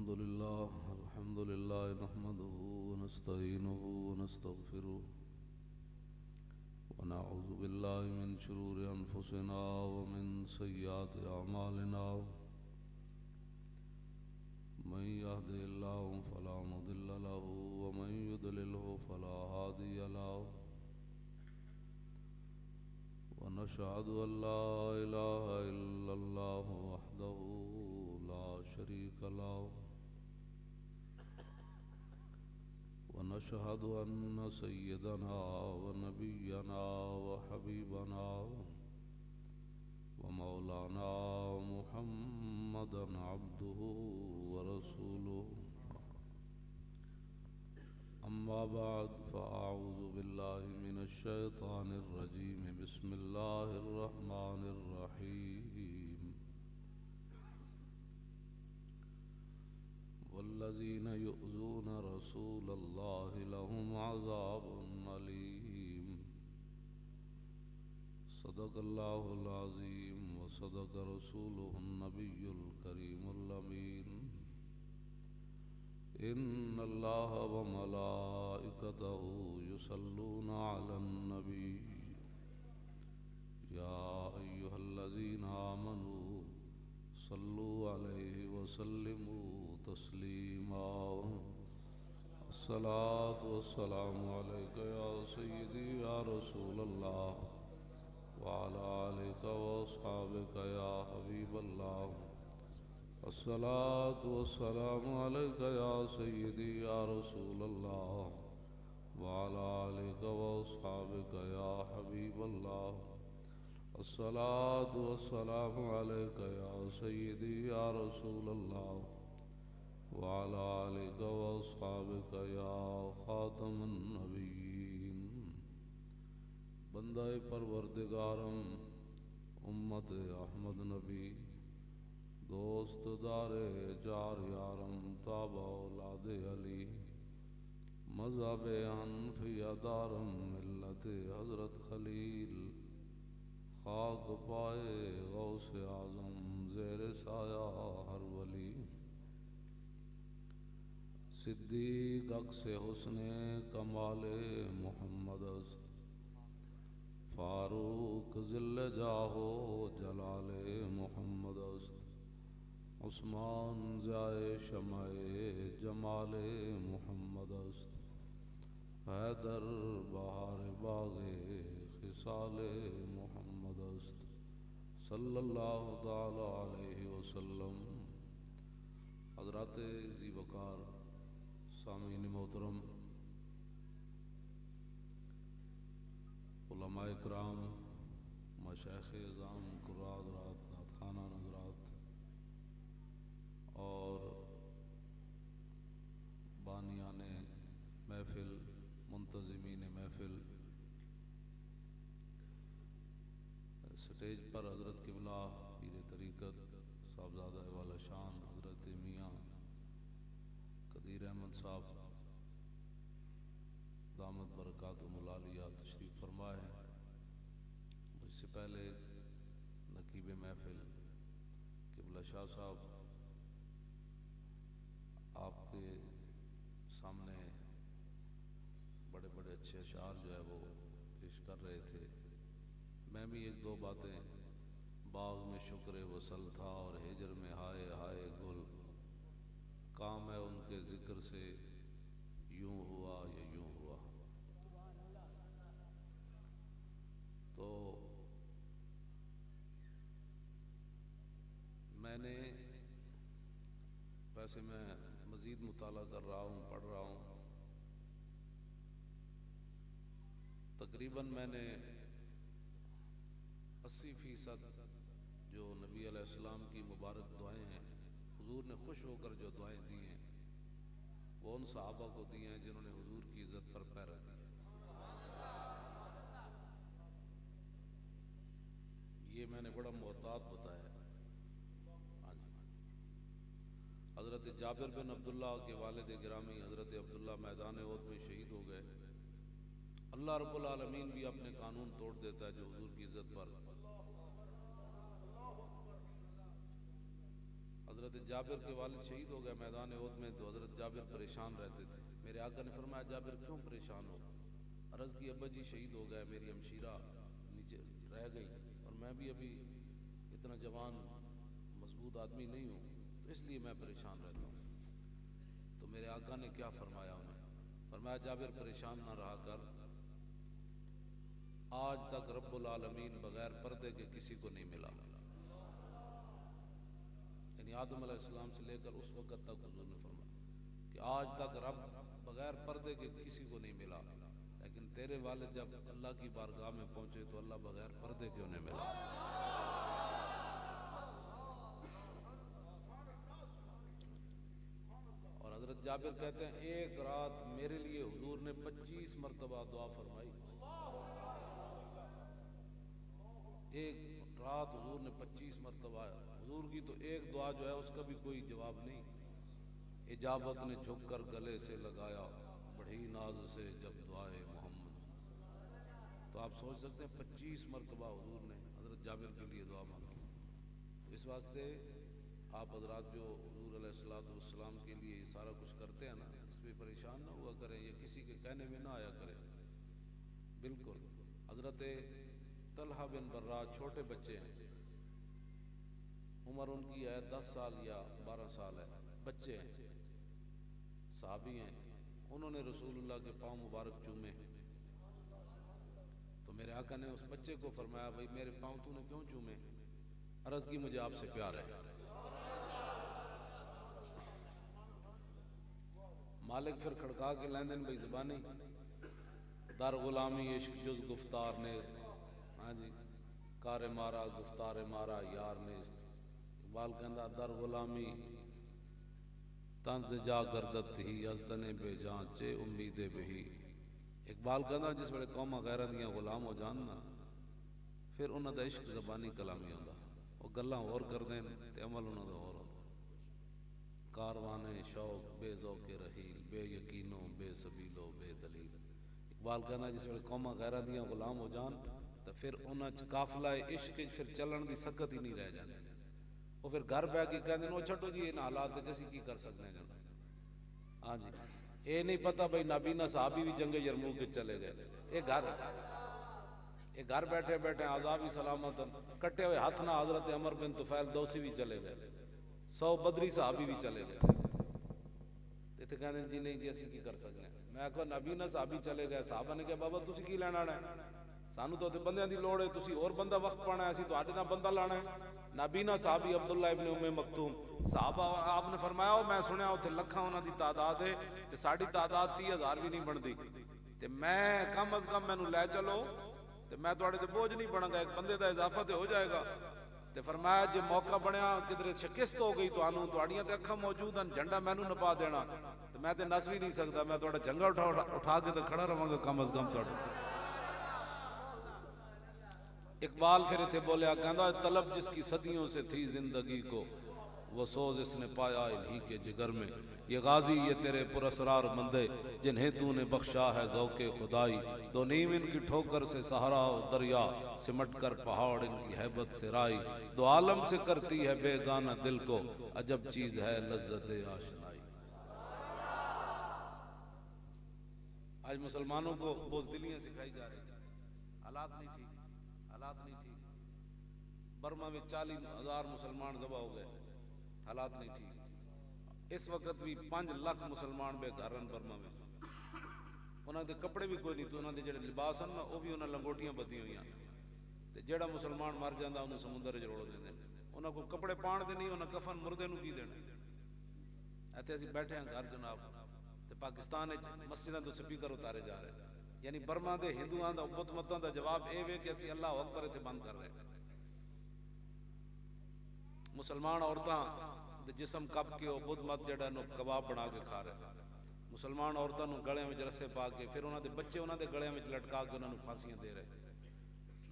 अल्हम्दुलिल्लाह नहमदुहु व नस्तईनुहु व नस्तगफिरुह व नऊज़ु बिल्लाहि मिन शुरूरि अनफुसिना व मिन सय्यिआति अअमालिना मन यहदिहिल्लाहु फला मुदिल्ल लहु व मन युद्लिलहु फला हादिय लहु व नशहदु अल्ला इलाहा इल्लल्लाहु वहदहु ला शरीक लहु व नशहदु अन्न सय्यदना व नबियना व हबीबना व मौलाना मुहम्मदन अब्दुहु व रसूलुहु अम्मा बाद फ़अऊज़ु बिल्लाहि मिनश शैतानिर रजीम बिस्मिल्लाहिर रहमानिर रहीम वल्लज़ीना युअ्ज़ूना रसूलल्लाहि लहुम अज़ाबुन अलीम सदक़ल्लाहुल अज़ीम व सदक़ रसूलुहुन नबियुल करीमुल अमीन इन्नल्लाहा व मलाइकतहु युसल्लूना अलन नबी या अय्युहल्लज़ीना आमनू सल्लु अलैहि व सल्लिमू तस्लीमा अस्सलातु वस्सलामु अलैका या सय्यदी या रसूलल्लाह व अला आलिका व अस्हाबिका या हबीबल्लाह अस्सलातु वस्सलामु अलैका या सय्यदी या रसूलल्लाह व अला आलिका व अस्हाबिका या हबीबल्लाह अस्सलातु वस्सलामु अलैका या सय्यदी या रसूलल्लाह व अला आलिका व अस्हाबिका या खातमुन नबिय्यीन बंदा परवरदिगारम उम्मत अहमद नबी दोस्त दारे जार यारम ताबा औलाद अली मज़हब हनफिया दारम मिल्लत हज़रत खलील खाक पाए गौसे आज़म ज़ेर साया हर वली सिद्दीक़ अक्से हुस्ने कमाले मोहम्मद फारूक ज़िल्ले जाहो जलाले मोहम्मद उस्मान जाए शमाए जमाले मोहम्मद हैदर बहार बागे खिसाले मोहम्मद सल्लल्लाहु ताला अलैहि वसल्लम। हज़रात ज़ी वक़ार सामीन मोहतरम, उलमाए इकराम, मशाइख़ इज़ाम, कुर्रात हज़रात, नातख़ाना हज़रात और बानियाने महफ़िल, मुंतज़िमीन महफ़िल, स्टेज पर हज़रत क़िबला पीर तरीक़त साहबज़ादा वाला शान हज़रत मियाँ कदीर अहमद साहब दामत बरकातुहुल आलिया तशरीफ़ फरमाए हैं। मुझसे पहले नकीब महफ़िल क़िबला शाह साहब आपके सामने बड़े बड़े अच्छे अशार जो है वो पेश कर रहे थे। मैं भी एक दो बातें, बाग़ में शुक्र वसल था और हिजर में हाय हाय गुल, काम है उनके ज़िक्र से यूं हुआ या यूं हुआ। तो मैंने वैसे मैं मज़ीद मुताला कर रहा हूँ, पढ़ रहा हूँ, तकरीबन मैंने 80% जो नबी अलैहिस्सलाम की मुबारक दुआएं हैं, हुजूर ने खुश होकर जो दुआएं दी हैं वो उन सहाबा को दी हैं जिन्होंने हुजूर की इज्जत पर पैर रखा। ये मैंने बड़ा मोहतात बताया। हाँ जी, हज़रत जाबिर बिन अब्दुल्ला के वालिद गिरामी हज़रत अब्दुल्ला मैदान उहद में शहीद हो गए। अल्लाह रब्बुल आलमीन भी अपने कानून तोड़ देता है जो हुजूर की इज्जत पर। हज़रत हज़रत जाबिर के वालिद शहीद हो गए मैदान उहद में, तो हज़रत जाबिर परेशान रहते थे। मेरे आका ने फरमाया जाबिर क्यों परेशान हो? अर्ज़ की अब्बा जी शहीद हो गए, मेरी हमशीरा नीचे रह गई और मैं भी अभी इतना जवान मजबूत आदमी नहीं हूँ, तो इसलिए मैं परेशान रहता हूँ। तो मेरे आका ने क्या फरमाया उन्हें? फरमाया जाबिर परेशान ना रहा कर, आज तक रब्बुल आलमीन बगैर पर्दे के किसी को नहीं मिला। यानी आदम अलैहिस्सलाम से लेकर उस वक्त तक हुजूर ने फरमाया कि आज तक रब बगैर पर्दे के किसी को नहीं मिला, लेकिन तेरे वालिद जब अल्लाह की बारगाह में पहुंचे तो अल्लाह बगैर पर्दे के उन्हें मिला। और हजरत जाबिर कहते हैं एक रात मेरे लिए हुजूर ने 25 मरतबा दुआ फरमाई। एक रात हुजूर ने 25 मरतबा, हुजूर की तो एक दुआ जो है उसका भी कोई जवाब नहीं। इजाबत ने झुककर गले से लगाया बड़ी नाज से जब दुआए मोहम्मद। तो आप सोच सकते हैं 25 मरतबा हुजूर ने हजरत जाबिर के लिए दुआ मांगी। तो इस वास्ते आप हजरात जो हुजूर अलैहिस्सलाम के लिए ये सारा कुछ करते हैं ना, इस पर परेशान ना हुआ करें, ये किसी के कहने में ना आया करें। बिल्कुल हजरत तलहा बिन बर्रा छोटे बच्चे हैं, उम्र उनकी है 10 साल या 12 साल है, बच्चे हैं, सहाबी हैं। उन्होंने रसूलुल्लाह के पाँव मुबारक चूमे। तो मेरे आका ने उस बच्चे को फरमाया भाई मेरे पाँव तूने क्यों चूमे? अर्ज़ की मुझे आपसे प्यार है। मालिक फिर खड़का के लेंदन भाई ज़बानी दर गुलामी इश्क जुज गुफ्तार ने, हाँ जी, कारे मारा गुफ्तारे मारा यार ने। इकबाल कहता दर गुलामी तंज जा गर्दत ही अजतने बेजांचे उम्मीदे बही। इकबाल कहता जिस वेले कौमां गैरां दियां गुलाम हो जान ना, फिर उन्हां दा इश्क ज़बानी कलामी होंदा, वो गल्लां होर करदे ते अमल उन्हां दा होर होंदा। कारवाने शौक बेज़ौके रहील बेयकीनो बेसबीलो बेदलील। इकबाल कहना जिस वेले कौमां गैरां दियां गुलाम हो जान तो फिर उन्हां च काफिला इश्क फिर चलन की सकत ही नहीं रह जाती। वो फिर घर बह के कहते वो छो जी इन हालात असीं की कर सकते हैं। हाँ जी, ये नहीं पता भाई नाबीना साहबी भी जंगे यरमूक के चले गए। ये घर बैठे बैठे आज़ाद भी सलामत कट्टे हुए हाथ ना हजरत अमर बिन तुफैल दौसी भी चले गए, 100 बदरी साहबी भी चले गए। इतने कहते जी नहीं जी असीं की कर सकते हैं। मैं आखो नाबीना साहबी चले गए, साहबा ने कहा बाबा तुसी की लैना है, सानू तो बंदियां दी लोड़ है, तुसी और बंदा वक्त पाना है, असीं तुहाडे नाल बंदा लाना है। नाबीना साहबी अब्दुल्ला इब्न उम्मे मकतूम साहबा, आपने फरमाया मैं सुनिया उत्थे लखां उन्हां दी तादाद है ते साडी तादाद 30,000 भी नहीं बनदी, ते मैं कम अज कम मैनू लै चलो ते मैं तुहाडे ते बोझ नहीं बनांगा, एक बंदे दा इजाफा ते हो जाएगा। ते फरमाया जे मौका बनया किधरे शिकस्त हो गई तुहानू, तुहाडियां ते अखां मौजूद हैं, झंडा मैनू नपा देना ते मैं ते नस भी नहीं सकदा, मैं तुहाडा जंगा उठा के तो खड़ा रहांगा कम अज कम तुहाडे। इकबाल फिर इतने बोलिया कहता तलब जिसकी सदियों से थी जिंदगी को वो सोज इसने पाया इन्हीं के जिगर में। ये गाजी ये तेरे पुरस्रार बंदे जिन्हें तूने बख्शा है ज़ौके खुदाई, दो नीम इनकी ठोकर से सहारा और दरिया सिमट कर पहाड़ इनकी हैबत से राई, दो आलम से करती है बेगाना दिल को अजब चीज है लज्जत आशनाई। आज मुसलमानों को बोझदिलियां सिखाई जा रही, हालात नहीं ठीक, हालात नहीं ठीक। बर्मा में 40,000 मुसलमान जबा हो गए, हालात नहीं ठीक। इस वक्त भी 5 लाख मुसलमान बेघर हैं बर्मा में, उन्होंने कपड़े भी कोई नहीं, तो उन्होंने जो लिबास हैं ना वो भी उन्हें लंगोटियां बदी हुई, तो जोड़ा मुसलमान मर जाता उन्हें समुद्र च रोड़ देंगे, उन्होंने को कपड़े पाण दे नहीं, उन्हें कफन मुर्दे नूं की देना। इतने असीं बैठे हैं घर जनाब, तो पाकिस्तान मस्जिदों तो स्पीकर उतारे जा रहे हैं, यानी बर्मा के हिंदुओं का बुत मतों का जवाब यह है कि असीं अल्लाह अकबर इत्थे बंद कर रहे हैं। मुसलमान औरतां जिसम कप के बुत मत जड़ा कबाब बना के खा रहे, मुसलमान औरतों को गलियां में रस्से पा के फिर उन्होंने बच्चे उन्होंने गलियां में लटका के उन्होंने फांसियां दे रहे,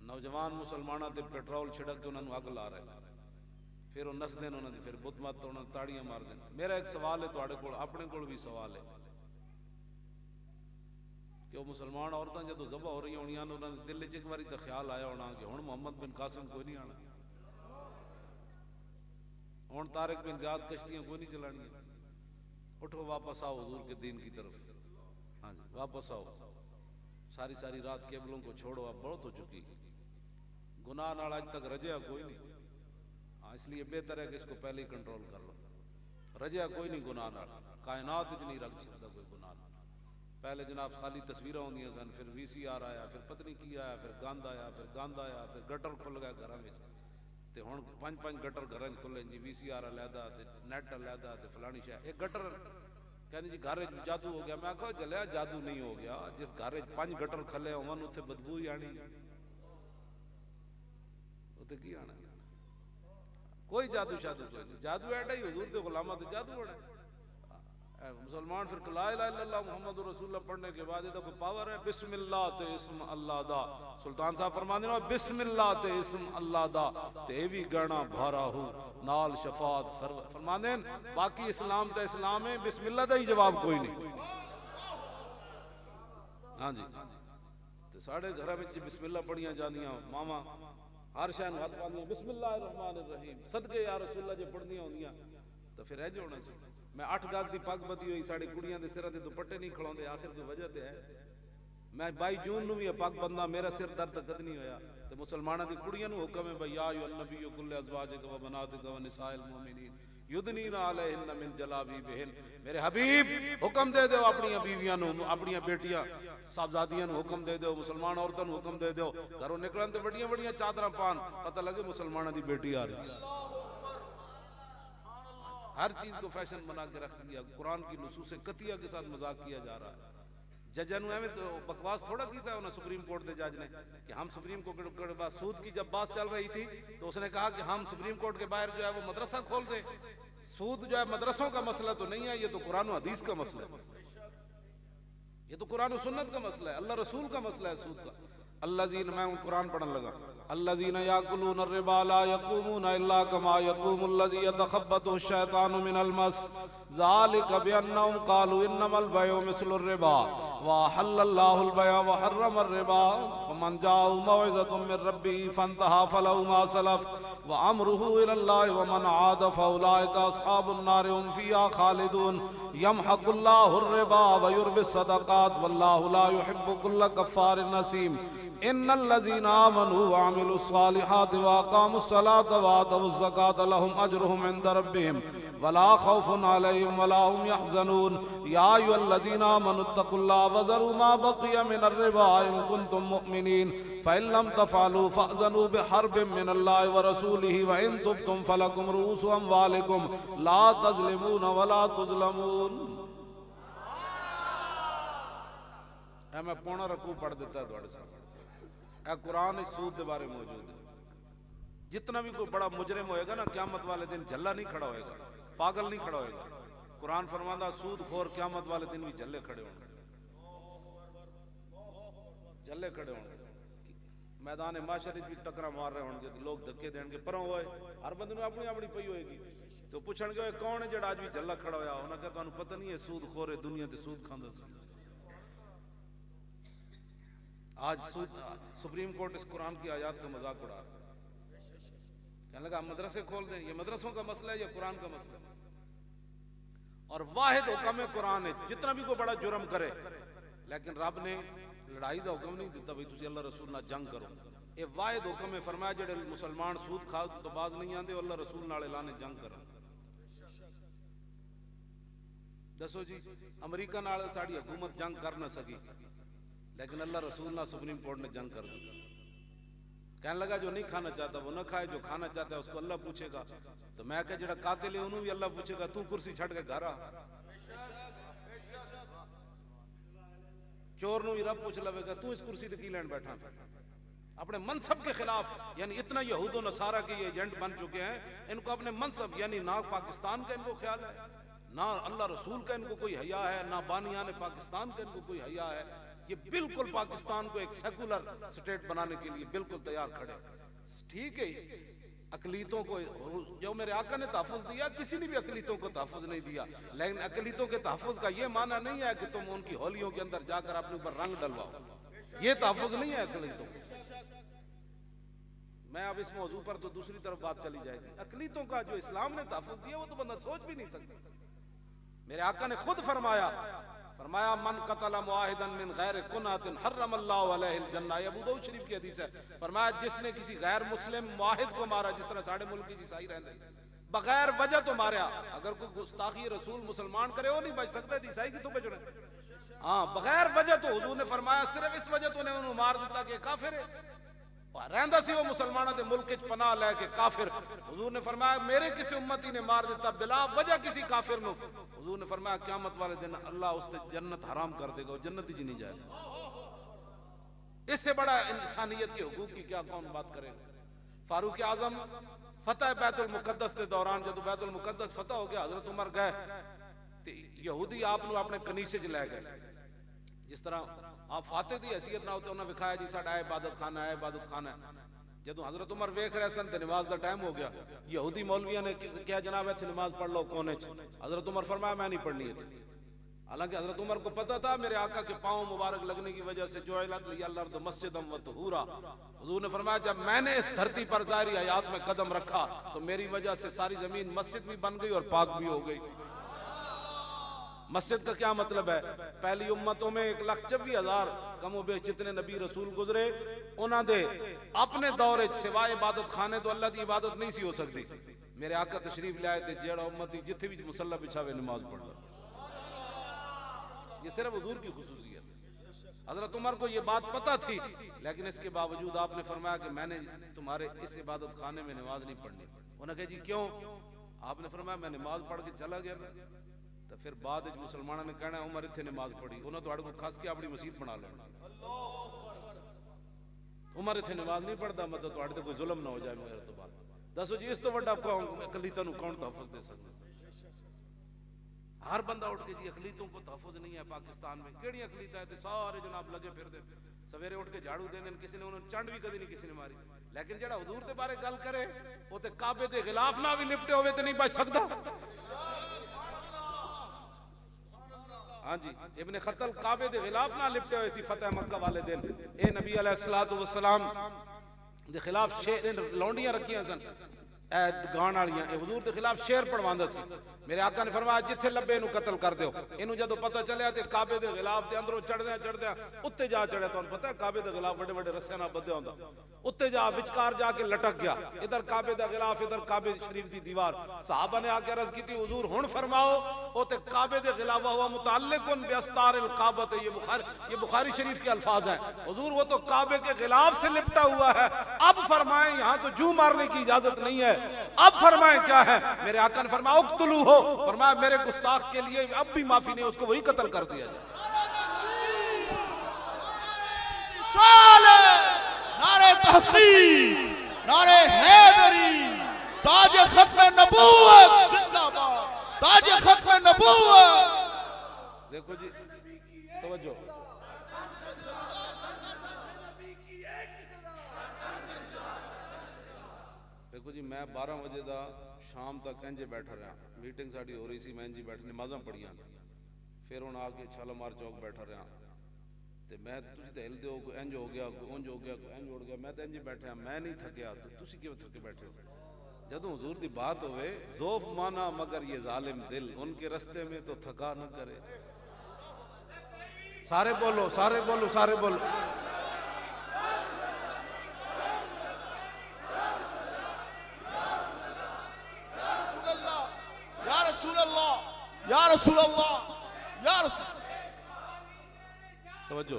नौजवान मुसलमानों से पेट्रोल छिड़क के उन्होंने अग ला रहे, फिर वो नसदे उन्होंने फिर बुत मत उन्होंने ताड़ियां मार दें। मेरा एक सवाल है तुहाडे कोल, अपने कोल भी सवाल है कि वो मुसलमान औरतां जो जबा हो रही होनियां उन्होंने दिल च एक बारी तो ख्याल आया होना कि हुण मुहम्मद बिन कासिम कोई नहीं आना, हुण तारिक बिन ज़ियाद कश्तियां कोई नहीं चलानी, उठो वापस आओ हुजूर के दीन की तरफ। हाँ जी वापस आओ, सारी सारी रात केबलों को छोड़ो, अब बहुत हो चुकी, गुनाह नाल आज तक रजया कोई नहीं। हाँ इसलिए बेहतर है कि इसको पहले ही कंट्रोल कर लो। रजया कोई नहीं गुनाह नाल, कायनात च नहीं रख सकता कोई गुनाह। पहले जनाब खाली तस्वीर होंदियां सन, फिर VCR आया, फिर पत्नी की आया, फिर गंद आया, फिर गंद आया, फिर गटर खुल गया घर में। तो हुण 5-5 गटर घर खुले जी, VCR अलहदा, नैट अलहदा, फलानी शाह। एक गटर कहते जी घर जादू हो गया। मैं आखो चलिया जादू नहीं हो गया, जिस घर 5 गटर खले होवन उत्थे बदबू ही आनी, उत्थे की आना। कोई जादू शादू कोई नहीं, जादू एडा ही हुजूर दे गुलामा ते जादू बड़ा। मुसलमान फिर ला इलाहा इल्लल्लाह मुहम्मदुर रसूलुल्लाह पढ़ने के बाद ਇਹਦਾ कोई पावर है। बिस्मिल्लाह ते इस्म अल्लाह दा, सुल्तान साहब फरमाते हैं बिस्मिल्लाह ते इस्म अल्लाह दा ते भी गाना भारा हो नाल शफात सर्व। फरमाते हैं बाकी इस्लाम ते इस्लाम है, बिस्मिल्लाह दा ही जवाब कोई नहीं। हाँ जी ते साढ़े घर में बिस्मिल्लाह पढ़ियां जांदियां, मामा हर शैन हाथ पांदियां बिस्मिल्लाहिर्रहमानिर्रहीम, सदके या रसूलल्लाह जे पढ़दियां होंदियां तो फिर ऐ जो होना सी। मैं 8 गज की पग बधी हुई, साड़ी कुड़ियां के सिर के दुपट्टे नहीं खिलाते, आखिर कोई वजह तो है। मैं 22 जून भी पग बंदा, मेरा सिर दर्द कद नहीं होया। तो मुसलमानों की कुड़ियां हुक्म है भाई या अय्युहन्नबी कुल्ले अज़वाजिक व बनातिक व निसाइल मोमिनीन युदनीना अलैहिन्ना मिन जलाबिबिहिन। मेरे हबीब हुक्म दे दो अपनी बीवियां नु, अपनी बेटियां साहबजादियां नु हुक्म दे दो, मुसलमान औरतों नु हुक्म दे दो घरों निकलन ते बड़ियां बड़ियां चादरां पान, पता लगे मुसलमानों की बेटी आ रही। हर चीज को फैशन बना के रख दिया, कुरान की नुसूस कतिया के साथ मजाक किया जा रहा है। जज ने एवं तो बकवास थोड़ा किया है उन्हें, सुप्रीम कोर्ट के जज ने कि हम सुप्रीम कोर्ट के बाद सूद की जब बात चल रही थी तो उसने कहा कि हम सुप्रीम कोर्ट के बाहर जो है वो मदरसा खोल दें। सूद जो है मदरसों का मसला तो नहीं है, ये तो कुरान और हदीस का मसला है, ये तो कुरान और सुन्नत का मसला है, अल्लाह रसूल का मसला है सूद का। अल्लाज़ीन, मैं कुरान पढ़ने लगा, अल्लाज़ीन याकुलून रिबा ला यक़ूमून इल्ला कमा यक़ूमुल्लज़ी यतख़ब्बतु शैतानु मिनल मस ज़ालिका बिअन्नहुम क़ालू इन्नमल बयउ मिस्लुर रिबा व हल्लल्लाहुल बयअ व हर्रमर रिबा फमन जाअहु मौइज़तुम मिर रब्बिही फंतहा फलहु मा सलफ व अमरुहु इलल्लाहि व मन आद फउलाइका अस्हाबुन नार हुम फ़ीहा खालिदून यमहकुल्लाहुर रिबा व युर्बिस सदक़ात वल्लाहु ला युहिब्बु कुल्ला कफ़्फ़ारिन नसीम। इन्नल्लज़ीना आमनू व अमिलुस सालिहाति व अक़ामुस सलाता व आतवुज़ ज़काता लहुम अज्रुहुम इंदा रब्बिहिम वला खौफुन अलैहिम वला हुम यहज़नून। या अय्युहल्लज़ीना आमनुत्तक़ुल्लाह व ज़रू मा बक़िया मिनर रिबा इन कुंतुम मुअमिनीन फ़इन लम तफ़अलू फ़अज़नू बिहर्बिम मिनल्लाहि व रसूलिही व इन तुब्तुम फलकुम रूसु अम्वालिकुम ला तज़लिमून व ला तुज़लमून। मैं पौना रकू पढ़ देता है तुहाडे सामने, कुरान इस सूद के बारे में मौजूद है। जितना भी कोई बड़ा मुजरिम होएगा ना, क़यामत वाले दिन झल्ला नहीं खड़ा होएगा, पागल नहीं खड़ा होएगा। कुरान फरमांदा सूद खोर क़यामत वाले दिन भी झल्ले खड़े होंगे, झल्ले खड़े होंगे। मैदान माशर भी टकरा मार रहे होंगे, लोग धक्के देंगे पर होए, हर बंदे ने अपनी अपनी पई होएगी। तो पूछणगे कौन है जेड़ा आज भी झल्ला खड़ा होया? उन्हें कहा तुहानू पता नहीं है सूद खोर है, दुनिया ते सूद खांदा सी। आज सुप्रीम कोर्ट इस कुरान की आयत का मजाक उड़ा, कहने लगा मदरसे खोल दें, ये मदरसों का मसला है या कुरान का मसला है? और वाहिद हुक्म है कुरान है, जितना भी कोई बड़ा जुर्म करे, लेकिन रब ने लड़ाई का हुक्म नहीं दिता भाई तुसी अल्लाह रसूल नाल जंग करो। ये वाहिद हुक्म है, फरमाया जेड़े मुसलमान सूद खा तो बाज नहीं आते अल्लाह रसूल नाल ऐलान जंग करो। दसो जी, अमरीका नाल साड़ी हुकूमत जंग कर ना सकी, लेकिन अल्लाह रसूल ना सुप्रीम कोर्ट ने जंग कर दी। कहने लगा जो नहीं खाना चाहता वो ना खाए, जो खाना चाहता है उसको अल्लाह पूछेगा। तो मैं कहा जेड़ा कातिल है उन्होंने भी अल्लाह पूछेगा, तू कुर्सी छड़ के घर आ। चोर नूं भी रब पूछ लवेगा, तू इस कुर्सी ते की लैन बैठा? अपने मनसब के खिलाफ, यानी इतना यहूद और नसारा के ये एजेंट बन चुके हैं, इनको अपने मनसब यानी ना पाकिस्तान का इनको ख्याल है, ना अल्लाह रसूल का इनको कोई हया है, ना बानियाने पाकिस्तान का इनको कोई हया है। ये बिल्कुल पाकिस्तान को एक सेकुलर स्टेट बनाने के लिए बिल्कुल तैयार खड़े। ठीक है, अकलीतों को जो मेरे आका ने तहफ़्फ़ुज़ दिया, किसी ने भी अकलीतों को तहफ़्फ़ुज़ नहीं दिया, लेकिन अकलीतों के तहफ़्फ़ुज़ का ये माना नहीं है कि तुम उनकी होलियों के अंदर जाकर अपने ऊपर रंग डलवाओ, ये तहफ़्फ़ुज़ नहीं है अकलीतों। मैं अब इस मौजू पर तो दूसरी तरफ बात चली जाएगी। अकलीतों का जो इस्लाम ने तहफ़्फ़ुज़ दिया वो तो बंदा सोच भी नहीं सकता। मेरे आका ने खुद फरमाया मन कतला मुआहिदन मिन गैर कुनातिन हर्रमल्लाहु अलैहिल जन्नह, अबू दाऊद शरीफ की हदीस है। फरमाया जिसने किसी गैर मुस्लिम मुआहिद को मारा, जिस तरह साढ़े मुल्क की ईसाई रहते बगैर वजह तो मारा, अगर कोई गुस्ताखी रसूल मुसलमान करे वो नहीं बच सकता, ईसाई की तो बचना। हाँ, बगैर वजह तो हुजूर ने फरमाया सिर्फ इस वजह तो उन्हें मार दिता कि काफिर है, रहंदा सी वो मुसलमानों के मुल्क च पनाह लैके काफिर। हुजूर ने फरमाया मेरे किसी उम्मती ने मार दिता बिला वजह किसी काफिर नु, हुजूर ने फरमाया क़यामत वाले दिन अल्लाह उससे जन्नत हराम कर देगा, वो जन्नत ही नहीं जाएगा। इससे बड़ा इंसानियत के हुकूक की क्या कौन बात करेगा। फारूक आजम फतेह बैतुल मुकद्दस के दौरान जब बैतुल मुकद्दस फतेह हो गया, हजरत उमर गए तो यहूदी आप अपने कनीसे च लै गए। जिस तरह आप फाते की हैसियत ना होते उन्हें विखाया जी साडा इबादत खाना है, इबादत खाना है। जदों हजरत उमर वेख रहे सन नमाज का टाइम हो गया, यहूदी मौलविया ने क्या जनाब इत्थे नमाज पढ़ लो कोने च। हजरत उमर फरमाया मैं नहीं पढ़नी है। हालांकि हजरत उमर को पता था मेरे आका के पांव मुबारक लगने की वजह से जुइलत लियल अर्द मस्जिदम व तुहूरा, हुजूर ने फरमाया जब मैंने इस धरती पर ज़ाहिरी हयात में कदम रखा तो मेरी वजह से सारी जमीन मस्जिद भी बन गई और पाक भी हो गई। मस्जिद का क्या मतलब है, पहली उम्मतों में 1,24,000 कमोबेश जितने नबी रसूल गुजरे उन्होंने अपने दौरे सिवाय इबादत खाने तो अल्लाह की इबादत नहीं सी हो सकती। मेरे आका तशरीफ ले आए थे, जेड़ा उम्मती जिथे भी मुसल्ला बिछावे नमाज पढ़ लो, ये सिर्फ हुजूर की खुसूसियत है। हजरत उमर को ये बात पता थी, लेकिन इसके बावजूद आपने फरमाया कि मैंने तुम्हारे इस इबादत खाने में नमाज नहीं पढ़नी। उन्होंने कहा जी क्यों? आपने फरमाया मैं नमाज पढ़ के चला गया तो फिर बाद मुसलमानों ने कहना उमर इत्थे नमाज पढ़ी, उन्होंने तुहाडे को खस के अपनी मसीत बना लो। उमर इत्थे नमाज नहीं पढ़ता मतलब तुहाडे ते कोई जुल्म ना हो जाए मेरे तो बाद। दसो जी इस तो वड्डा अकलीतां नूं कौन तहफ़्फ़ुज़ दे सकदा? हर बंदा उठ के जी अकलीतों को तहफ़्फ़ुज़ नहीं है पाकिस्तान में। केड़ी अकलीत है? सारे जनाब लगे फिरदे, सवेरे उठ के झाड़ू देने, किसी ने उन्होंने चंड भी कभी नहीं किसी ने मारी। लेकिन जेड़ा हुजूर के बारे गल करे वो ते काबे के खिलाफ ना भी निपटे होवे तो नहीं बच सकता। हाँ जी, इब्ने खतल काबे के खिलाफ ना लिपटे हुए सी फतेह मक्का वाले दिन। ए नबी अलैहिस्सलातु वस्सलाम के खिलाफ शेर लौंडियां रखियां सन गाण वालियां, हुजूर के खिलाफ शेर पढ़वांदा सी। मेरे आका ने फरमाया जिथे लब्बे इनू कत्ल कर दो। इनू जदों पता चलिया ते काबे के खिलाफ ते अंदरों चढ़दे चढ़दे उत्ते जा चढ़िया। तुहानू पता है काबे के खिलाफ बड़े बड़े रस्से नाल बंधे होंदा, उत्ते जा विचकार जाके लटक गया। इधर काबे के खिलाफ, इधर काबे शरीफ की दीवार। सहाबा ने आके अर्ज की हुजूर हुण फरमाओ ओ ते काबे के खिलाफ हुआ मुतअल्लिकुन बिअस्तारिल काबा, ये बुखारी शरीफ के अल्फाज हैं। हुजूर वो तो काबे के खिलाफ से लिपटा हुआ है, अब फरमाएं यहाँ तो जू मारने की इजाजत नहीं है, अब फरमाएं क्या है? मेरे आका ने फरमाया उक्तलू हो, फरमाया मेरे गुस्ताख के लिए अब भी माफी नहीं, उसको वही कत्ल कर दिया जाए। नारे तहकीक, नारे हैदरी, ताज खत्म नबूवत जिंदाबाद, ताज खत्म नबूवत। देखो जी तवज्जो, देखो जी मैं 12 बजे का शाम तक इंजे बैठा रहा, मीटिंग साड़ी हो रही सी, मैं इंजी बैठ नमाज़ां पढ़ियां, फिर हुण आके शालामार चौक बैठा रहा ते मैं तुसीं ते हिलदे हो, कोई इंज हो गया, कोई उंज हो गया, कोई इंज उड़ गया, मैं तो इंज बैठा, मैं नहीं थकिया तो तुसीं क्यों थके बैठे हो? जदों हुजूर की बात होवे ज़ौफ माना मगर ये जालिम दिल उनके रस्ते में तो थका न करे। सारे बोलो, सारे बोलो, सारे बोलो। या रसूल अल्लाह, या रसूल। तवज्जो,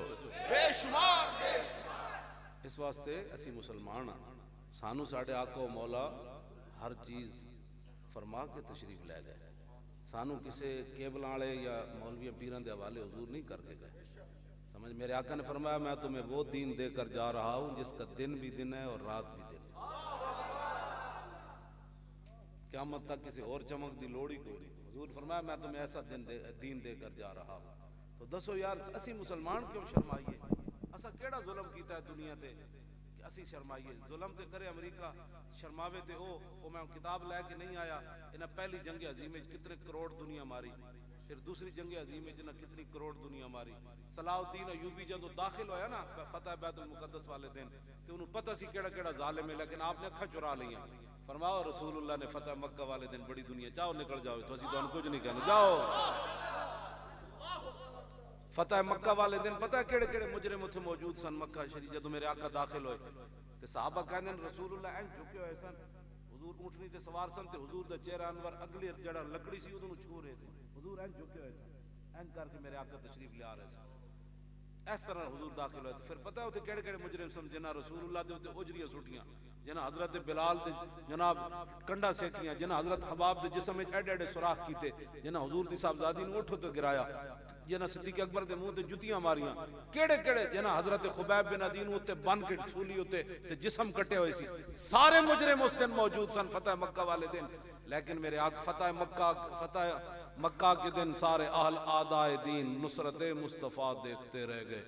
बेशुमार इस वास्ते असी मुसलमान हाँ, सानू साडे आका मौला हर चीज फरमा के तशरीफ लै गए। सानू किसी केबल वाले या मौलविया पीरां दे हवाले हुजूर नहीं करके गए। समझ, मेरे आका ने फरमाया मैं तुम्हें वो दीन देकर जा रहा हूं जिसका दिन भी दिन है और रात भी दिन। क़यामत तक किसी और चमक की लोड़ ही कोई नहीं। हुजूर फरमाया मैं तुम्हें ऐसा दीन देकर जा रहा हूं। तो दसो यार असी मुसलमान क्यों शर्माइए? असा केड़ा जुल्म कीता है दुनिया ते कि असी शर्माइए? जुल्म ते करे अमरीका, शर्मावे ते ओ मैं किताब लैके नहीं आया, इन्हें पहली जंग अजीम कितने करोड़ दुनिया मारी। फिर दूसरी जंग अजीम में जिन्हें कितनी करोड़ दुनिया मारी। सलाउद्दीन अयूबी जो दाखिल होया ना फतेह बैतुल मुकद्दस वाले दिन ते उन्हें पता सी केड़ा केड़ा जालिम है, लेकिन आपने अखा चुरा लिया। फरमाओ रसूलुल्लाह ने फतेह मक्का वाले दिन बड़ी दुनिया जाओ निकल जाओ तो असी तुहानू कुछ नहीं कहना जाओ। फतेह मक्का वाले दिन पता है केड़े केड़े मुजरिम उत्थे मौजूद सन मक्का शरीफ जदों मेरे आका दाखिल होए ते सहाबा कहंदे रसूलुल्लाह ऐ झुके होए सन, हुजूर ऊंटनी ते सवार सन ते हुजूर दा चेहरा अनवर अगली जड़ा लकड़ी सी उदों छू रहे थे, हुजूर ऐ झुके होए सन ऐं करके मेरे आका तशरीफ ले आ रहे सन। इस तरह हुजूर दाखिल होए फिर पता है उत्थे केड़े केड़े मुजरिम सन जिन्हां रसूलुल्लाह दे उत्ते उजरियां सुटियां, जिन्हां हजरत बिलाल दे जनाब कंडा सेकियां, जिन्हां हजरत हबाब दे जिस्म विच एडे एडे सुराख कीते, जिन्हां हुजूर दी साहबजादी नूं उठो ते गिराया, जिन्हां सिद्दीक अकबर दे मुंह ते जुतियां मारियां, केड़े केड़े जिन्हां हजरत खुबैब बिन अदी नूं उत्ते बन के सूली उत्ते ते जिस्म कटे होए सी। सारे मुजरिम उस दिन मौजूद सन फतेह मक्का वाले दिन। लेकिन मेरे आका फतेह मक्का के दिन सारे अहल आदाए दीन नुसरत मुस्तफा देखते रह गए।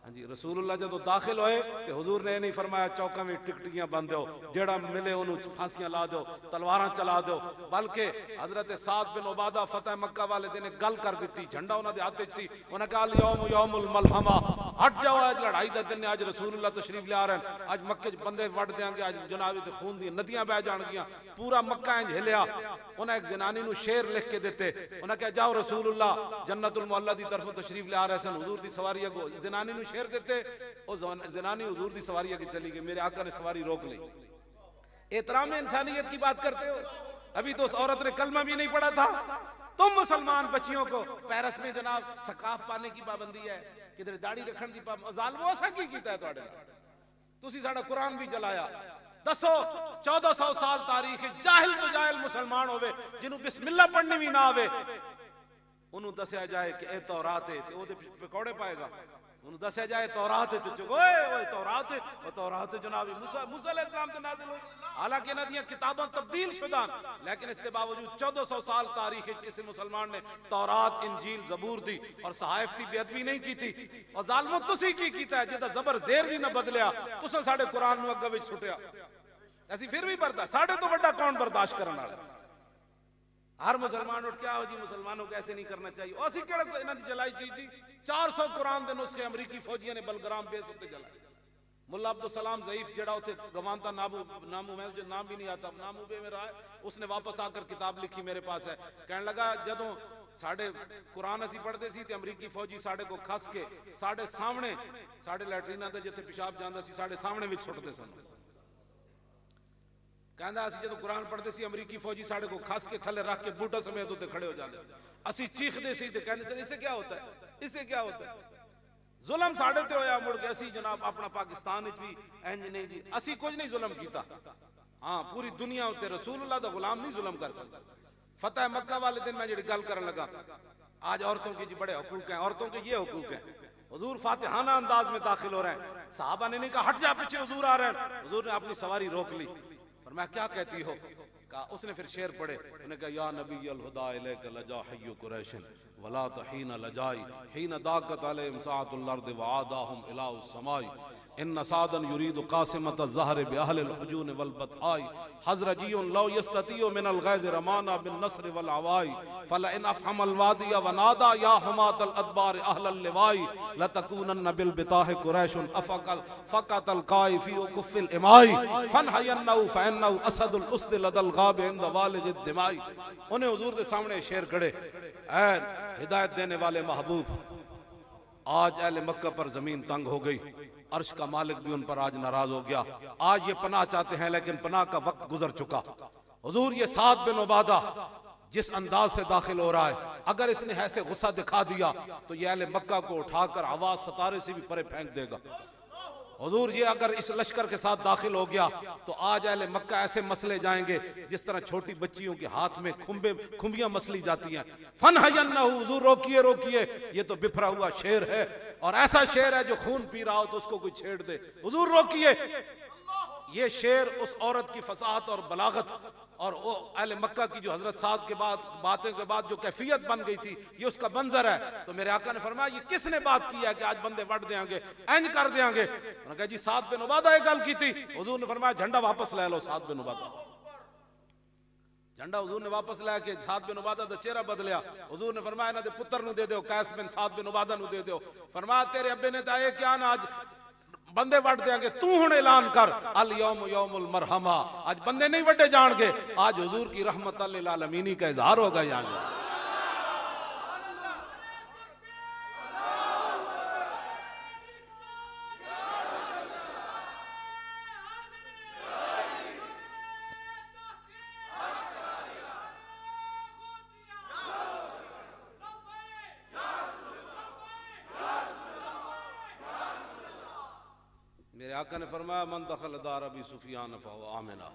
हाँ जी, रसूलुल्लाह जदों दाखिल होए ते हुजूर ने नहीं फरमाया चौका में टिकटियां बन दो, जेड़ा मिले उन्होंने फांसियां ला दो, तलवारां चला दो, बल्कि हजरत साद बिन उबादा फतेह मक्का वाले दिन एक गल कर दी, झंडा उन्होंने हाथ च सी, उन्हें कहा यौम यौमुल मलहमा, हट जाओ आज लड़ाई का दिन है, आज रसूलुल्लाह तशरीफ ले आ रहे हैं, आज मक्के च बंदे वड़ देंगे, आज जनाब ते खून दी नदियां बह जाणगियां। पूरा मक्का इंज हिलिया। उन्हें एक जनानी नूं शेर लिख के दिते, उन्हें कहा जाओ रसूलुल्लाह जन्नतुल मुअल्ला दी तरफों तशरीफ ले आ रहे सन, हुजूर दी सवारी अगो जनानी नूं शेर देते, वो जनानी हुजूर दी सवारी आगे चली गई, मेरे आका ने सवारी रोक ली। एहतराम इंसानियत की बात करते हो, अभी तो उस औरत ने कलमा भी नहीं पढ़ा था। तुम मुसलमान बच्चियों को पेरिस में जनाब सकाफ पाने की पाबंदी है, किधर दाढ़ी रखने की पाबंदी, जालिमो ऐसा की कीता है तुहाडे नाल? तुसी साडा कुरान भी जलाया। दसो 1400 साल तारीख जाहिल तो जाहिल मुसलमान होवे जिन्हों बिस्मिल्लाह पढ़नी भी ना आवे, उन्होंने दसिया जाए कि ए तौरात है ते ओदे पकौड़े पाएगा, उन्होंने दसिया जाए तौरात है तो ओए ओए तौरात है, वो तौरात है जनाब मूसा अलैहिस्सलाम ते नाज़िल हुई। हालांकि इन्हां दियां किताबां तब्दील शुदा, लेकिन इसके बावजूद 1400 साल तारीख किसी मुसलमान ने तौरात इंजील जबूर दी और सहाइफ की बेअदबी नहीं की थी। और जालिमो तुसी की कीता है जिहदा जबर जेर भी ना बदलिया, तुसां साडे कुरान नूं अग्गे विच सुटिया, असीं फिर भी बरदा, साडे तो वड्डा कौन बर्दाश्त करन वाला? हर मुसलमान उठ के आओ जी मुसलमानों को ऐसे नहीं करना चाहिए। और केड़ा इन्हां दी जलाई चीज जी 400 कुरान दे नुस्खे अमरीकी फौजियों ने बलग्राम बेस उत्ते जलाए। मुल्ला अब्दुल सलाम ज़ईफ जेड़ा उथे गवानता नामू मैं जो नाम भी नहीं आता नामूबे में रहा है, उसने वापस आकर किताब लिखी मेरे पास है। कहने लगा जदों साढ़े कुरान असी पढ़ते सी ते अमरीकी फौजी साढ़े को खस के साढ़े सामने साढ़े लैटरीना ते जिथे पेशाब जांदा सी साढ़े सामने विच सुटदे सन। कहंदा असी जदों कुरान पढ़ते सी अमरीकी फौजी साढ़े को खस के थले रख के बूटा समेत उत्ते खड़े हो जाते सी, असी चीखदे सी ते कहंदे सी इससे क्या होता है, इससे क्या होता है। जुल्म साढ़े ते होया, मुड़ के असी जनाब अपना पाकिस्तान भी इंज नहीं जी, असी कुछ नहीं जुल्म कीता। हाँ पूरी दुनिया उत्ते रसूलुल्लाह दा गुलाम नहीं जुल्म कर सकता। फतेह मक्का वाले दिन मैं जी गल करन लगा, आज औरतों के जी बड़े हुकूक हैं, औरतों के ये हुकूक हैं। हुजूर फातिहाना अंदाज में दाखिल हो रहे हैं, साहबा ने नहीं कहा हट जा पीछे हुजूर आ रहे हैं, हुजूर ने अपनी सवारी रोक ली। पर मैं क्या कहती हो, कहा उसने फिर शेर पढ़े, उन्होंने कहा या नबी अल हुदा इलैका लजा हय्यु कुरैश वला तहीना लजाई हीना दाकत अलैहिम साअतुल अर्द व आदाहुम इलाउस समाई इन सादन युरीदु कासिमत ज़हर बिअहल हुजून वल बतहाई हज़रजियुन लौ यस्ततियु मिनल गैज़ रमाना बिन नस्र वल अवाई फला इन अफहमल वादिया व नादा या हुमातल अदबार अहलल लिवाई लतकूनन बिल बिताह कुरैशुन अफकल फकतल काई फी कुफिल इमाई फनहयन्नहु फइन्नहु असदुल उसद लदल गाब इंद वालिद दिमाई। उन्हें हुजूर के सामने शेर खड़े, ऐ हिदायत देने वाले महबूब, आज अहले मक्का पर जमीन तंग हो गई, अर्श का मालिक भी उन पर आज नाराज हो गया, आज ये पनाह चाहते हैं लेकिन पनाह का वक्त गुजर चुका। हुजूर ये साद बिन उबादा जिस अंदाज से दाखिल हो रहा है, अगर इसने ऐसे गुस्सा दिखा दिया तो ये अहले मक्का को उठाकर आवाज सतारे से भी परे फेंक देगा। हुजूर ये अगर इस लश्कर के साथ दाखिल हो गया तो आज अहले मक्का ऐसे मसले जाएंगे जिस तरह छोटी बच्चियों के हाथ में खुंबियां मसली जाती हैं। फनहयन्नहु, हुजूर रोकिए रोकिए, ये तो बिफरा हुआ शेर है और ऐसा शेर है जो खून पी रहा हो तो उसको कोई छेड़ दे, हुजूर रोकिए। ये शेर उस औरत की फसाहत और बलागत और वो अहले मक्का की जो हजरत साद के बाद बातें के बाद जो कैफियत बन गई थी, ये उसका मंजर है। तो मेरे आका ने फरमाया ये किसने बात की है कि आज बंदे वट देंगे इंज कर देंगे। उन्होंने कहा जी साद बिन उबादा ये गल की थी। हुजूर ने फरमाया झंडा वापस ले लो साद बिन उबादा। झंडा हुजूर ने वापस लैके साद बिन उबादा दा चेहरा बदलिया। हुजूर ने फरमाया इन्हां दे पुत्र नु दे दिओ, कैस बिन साद बिन उबादा नु दे दिओ। फरमाया तेरे अब्बे ने तां क्या ना आज बंदे वट देंगे, तू हुण ऐलान कर अल यौम यौमुल मरहमा, आज बंदे नहीं वड्डे जाणगे, आज हुजूर की रहमत लिल आलमीन का इजहार होगा। यहाँ मेरे आका ने फरमाया मन दखल दार अबी सुफियान फहुव आमिना,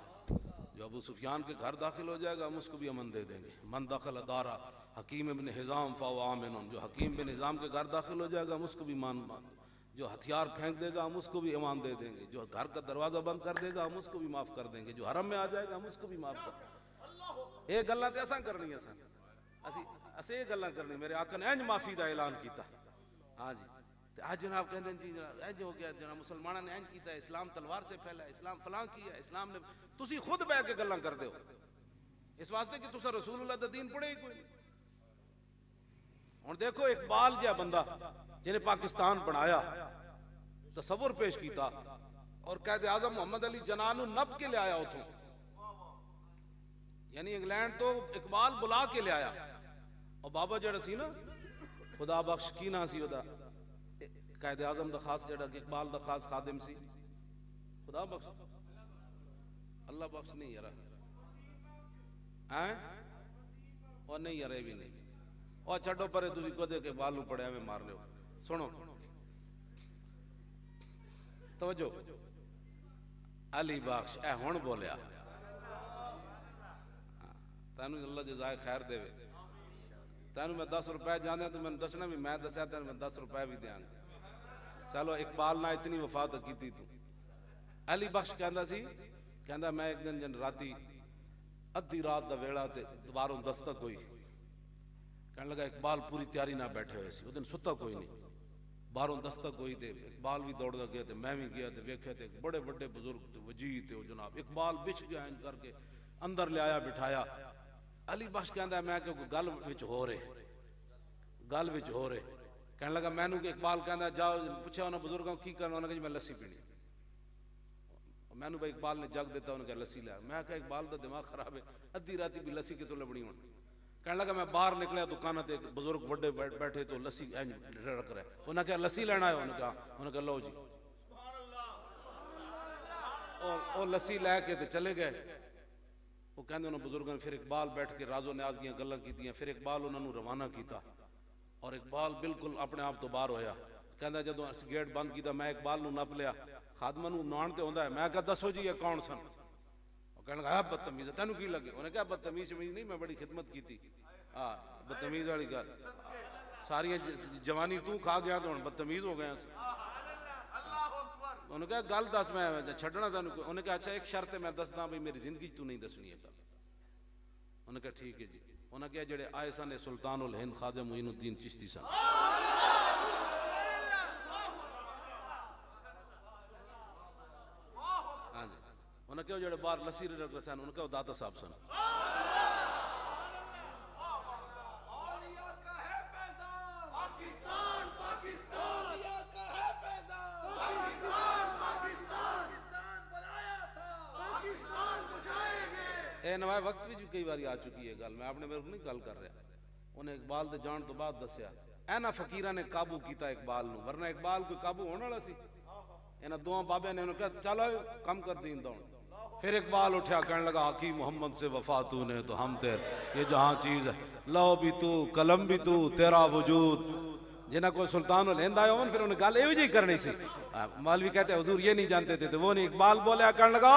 जो अबू सुफियान के घर दाखिल हो जाएगा हम उसको भी अमन दे देंगे। मन दखल दारा हकीम इब्न हिजाम फहुव आमिन, जो हकीम बिन हिजाम के घर दाखिल हो जाएगा हम उसको भी मान, जो हथियार फेंक देगा हम उसको भी ईमान दे देंगे, जो घर का दरवाजा बंद कर देगा हम उसको भी माफ कर देंगे, जो हरम में आ जाएगा हम उसको भी माफ कर देंगे। ये गल्लां ते असां करनी है, असें ये गल्लां करनी। मेरे आका ने इंज माफी का ऐलान किया। हाँ जी, आज जनाब कहते जी जनाब इंज हो गया, जनाब मुसलमानों ने इंज किया, इस्लाम तलवार से फैला, इस्लाम फलां किया, इस्लाम ने, तुसी खुद बह के गल्लां करदे हो इस वास्ते कि तुसा रसूलुल्लाह दा दीन पढ़े ही कोई नहीं। हुण देखो इकबाल जिहा बंदा जिन्हें पाकिस्तान बनाया, तसव्वुर पेश किया और कायदे आजम मोहम्मद अली जिन्ना नूं नब के लिया उथों, यानी इंग्लैंड तो इकबाल बुला के लिया। और बाबा जड़ा सी ना खुदा बख्श की ना सी ओदा कायदे आजम दा खास जड़ा इकबाल दा खास खादिम सी, खुदा बख्श अल्लाह बख्श नहीं यार हैं और नहीं यार भी नहीं और छड्डो परे, तुसी कदे के बाल नूं पड़िया में मार लियो। सुनो तवज्जो, अली बख्श ए हुण बोलिया, तैनू अल्लाह जज़ाए खैर देवे। तैनू मैं 10 रुपए जाने तो मैंने दसना भी मैं दसिया, तैनू मैं 10 रुपए भी देंगा। चलो इकबाल ना इतनी वफा तो की तू। अली बख्श कहता सी, कहता मैं एक दिन जन राती अद्धी रात का वेला ते बारों दस्तक हुई, कहने लगा इकबाल पूरी तैयारी ना बैठे हुए सी, उस दिन सुता कोई नहीं, बारों दस्तक हुई ते इकबाल भी दौड़दा गया ते मैं भी गया ते वेख्या ते बड़े बड़े बुजुर्ग ते वजी ते जनाब इकबाल बिछ गया इंज करके अंदर लिया बिठाया। अली बख्श कहता मैं कि गल विच हो रहे, गल विच हो रहे। कहने लगा मैनू कि इकबाल कहता जाओ, पूछा उन्होंने बुजुर्गों की करना, उन्होंने कहा जी मैं लस्सी पीनी। मैनू भाई इकबाल ने जग दिता, उन्होंने कहा लस्सी लिया। मैं कहा इकबाल का दिमाग खराब है, अद्धी राती भी लस्सी कितों लभनी होनी। कहने लगा मैं बाहर निकलिया दुकान ते बुजुर्ग बड़े बैठे तो लस्सी रख रहे, उन्हें कहा लस्सी लेना है, उन्होंने कहा लो जी, और लस्सी लैके तो चले गए। वो कहते उन्होंने बुजुर्गों ने फिर इकबाल बैठ के राजो न्याज दियां गल्लां कीतियां, फिर इकबाल उन्होंने रवाना किया और इकबाल बिल्कुल अपने आप तो बाहर होया। कहता जो गेट बंद किया मैं इकबाल नूं नप लिया, खादमा नूं नाण ते आउंदा है, मैं कहा दसो जी ये कौन सन। कहने लगा बदतमीज है, तेनू की लगे? उन्हें कहा बदतमीज नहीं, मैं बड़ी खिदमत की थी। हाँ बदतमीज वाली गल, सारिया जवानी तू खा गया तो हुण बदतमीज हो गया। उन्हें कहा गल दस मैं छड्डना तेनू। उन्हें कहा अच्छा एक शर्त है मैं दसदा भी मेरी जिंदगी तू नहीं दसनी है गल। उन्हें कहा ठीक है जी। उन्हें कहा जेडे आए सन सुल्तान उल हिंद ख्वाजा मुइनुद्दीन चिश्ती सन। हाँ जी। उन्हें कहा जेडे बाहर लस्सी रख रहे सन, उन्हें कहा दाता साहब सन। नवाए वक्त भी कई बार आ चुकी है गल, मैं आपने मेरे को नहीं गल कर रहा। उन्हें इकबाल दे जान तो बाद दसिया इन्हां फकीरां ने काबू किया इकबाल नूं, वरना इकबाल कोई काबू होने वाला सी। इन्हां दोवां बाबे ने उन्हें कहा चलो कम कर दीन दौड़। फिर इकबाल उठा कहने लगा हकीम मोहम्मद से वफा तूने तो हम तेरे ये जहां चीज है, लो भी तू कलम भी तू तेरा वजूद। जिन्हें कोई सुल्तान उल हिंद आया फिर उन्हें गल यही करनी सी। मौलवी कहते हुजूर ये नहीं जानते थे, तो वो नहीं। इकबाल बोलिया कहने लगा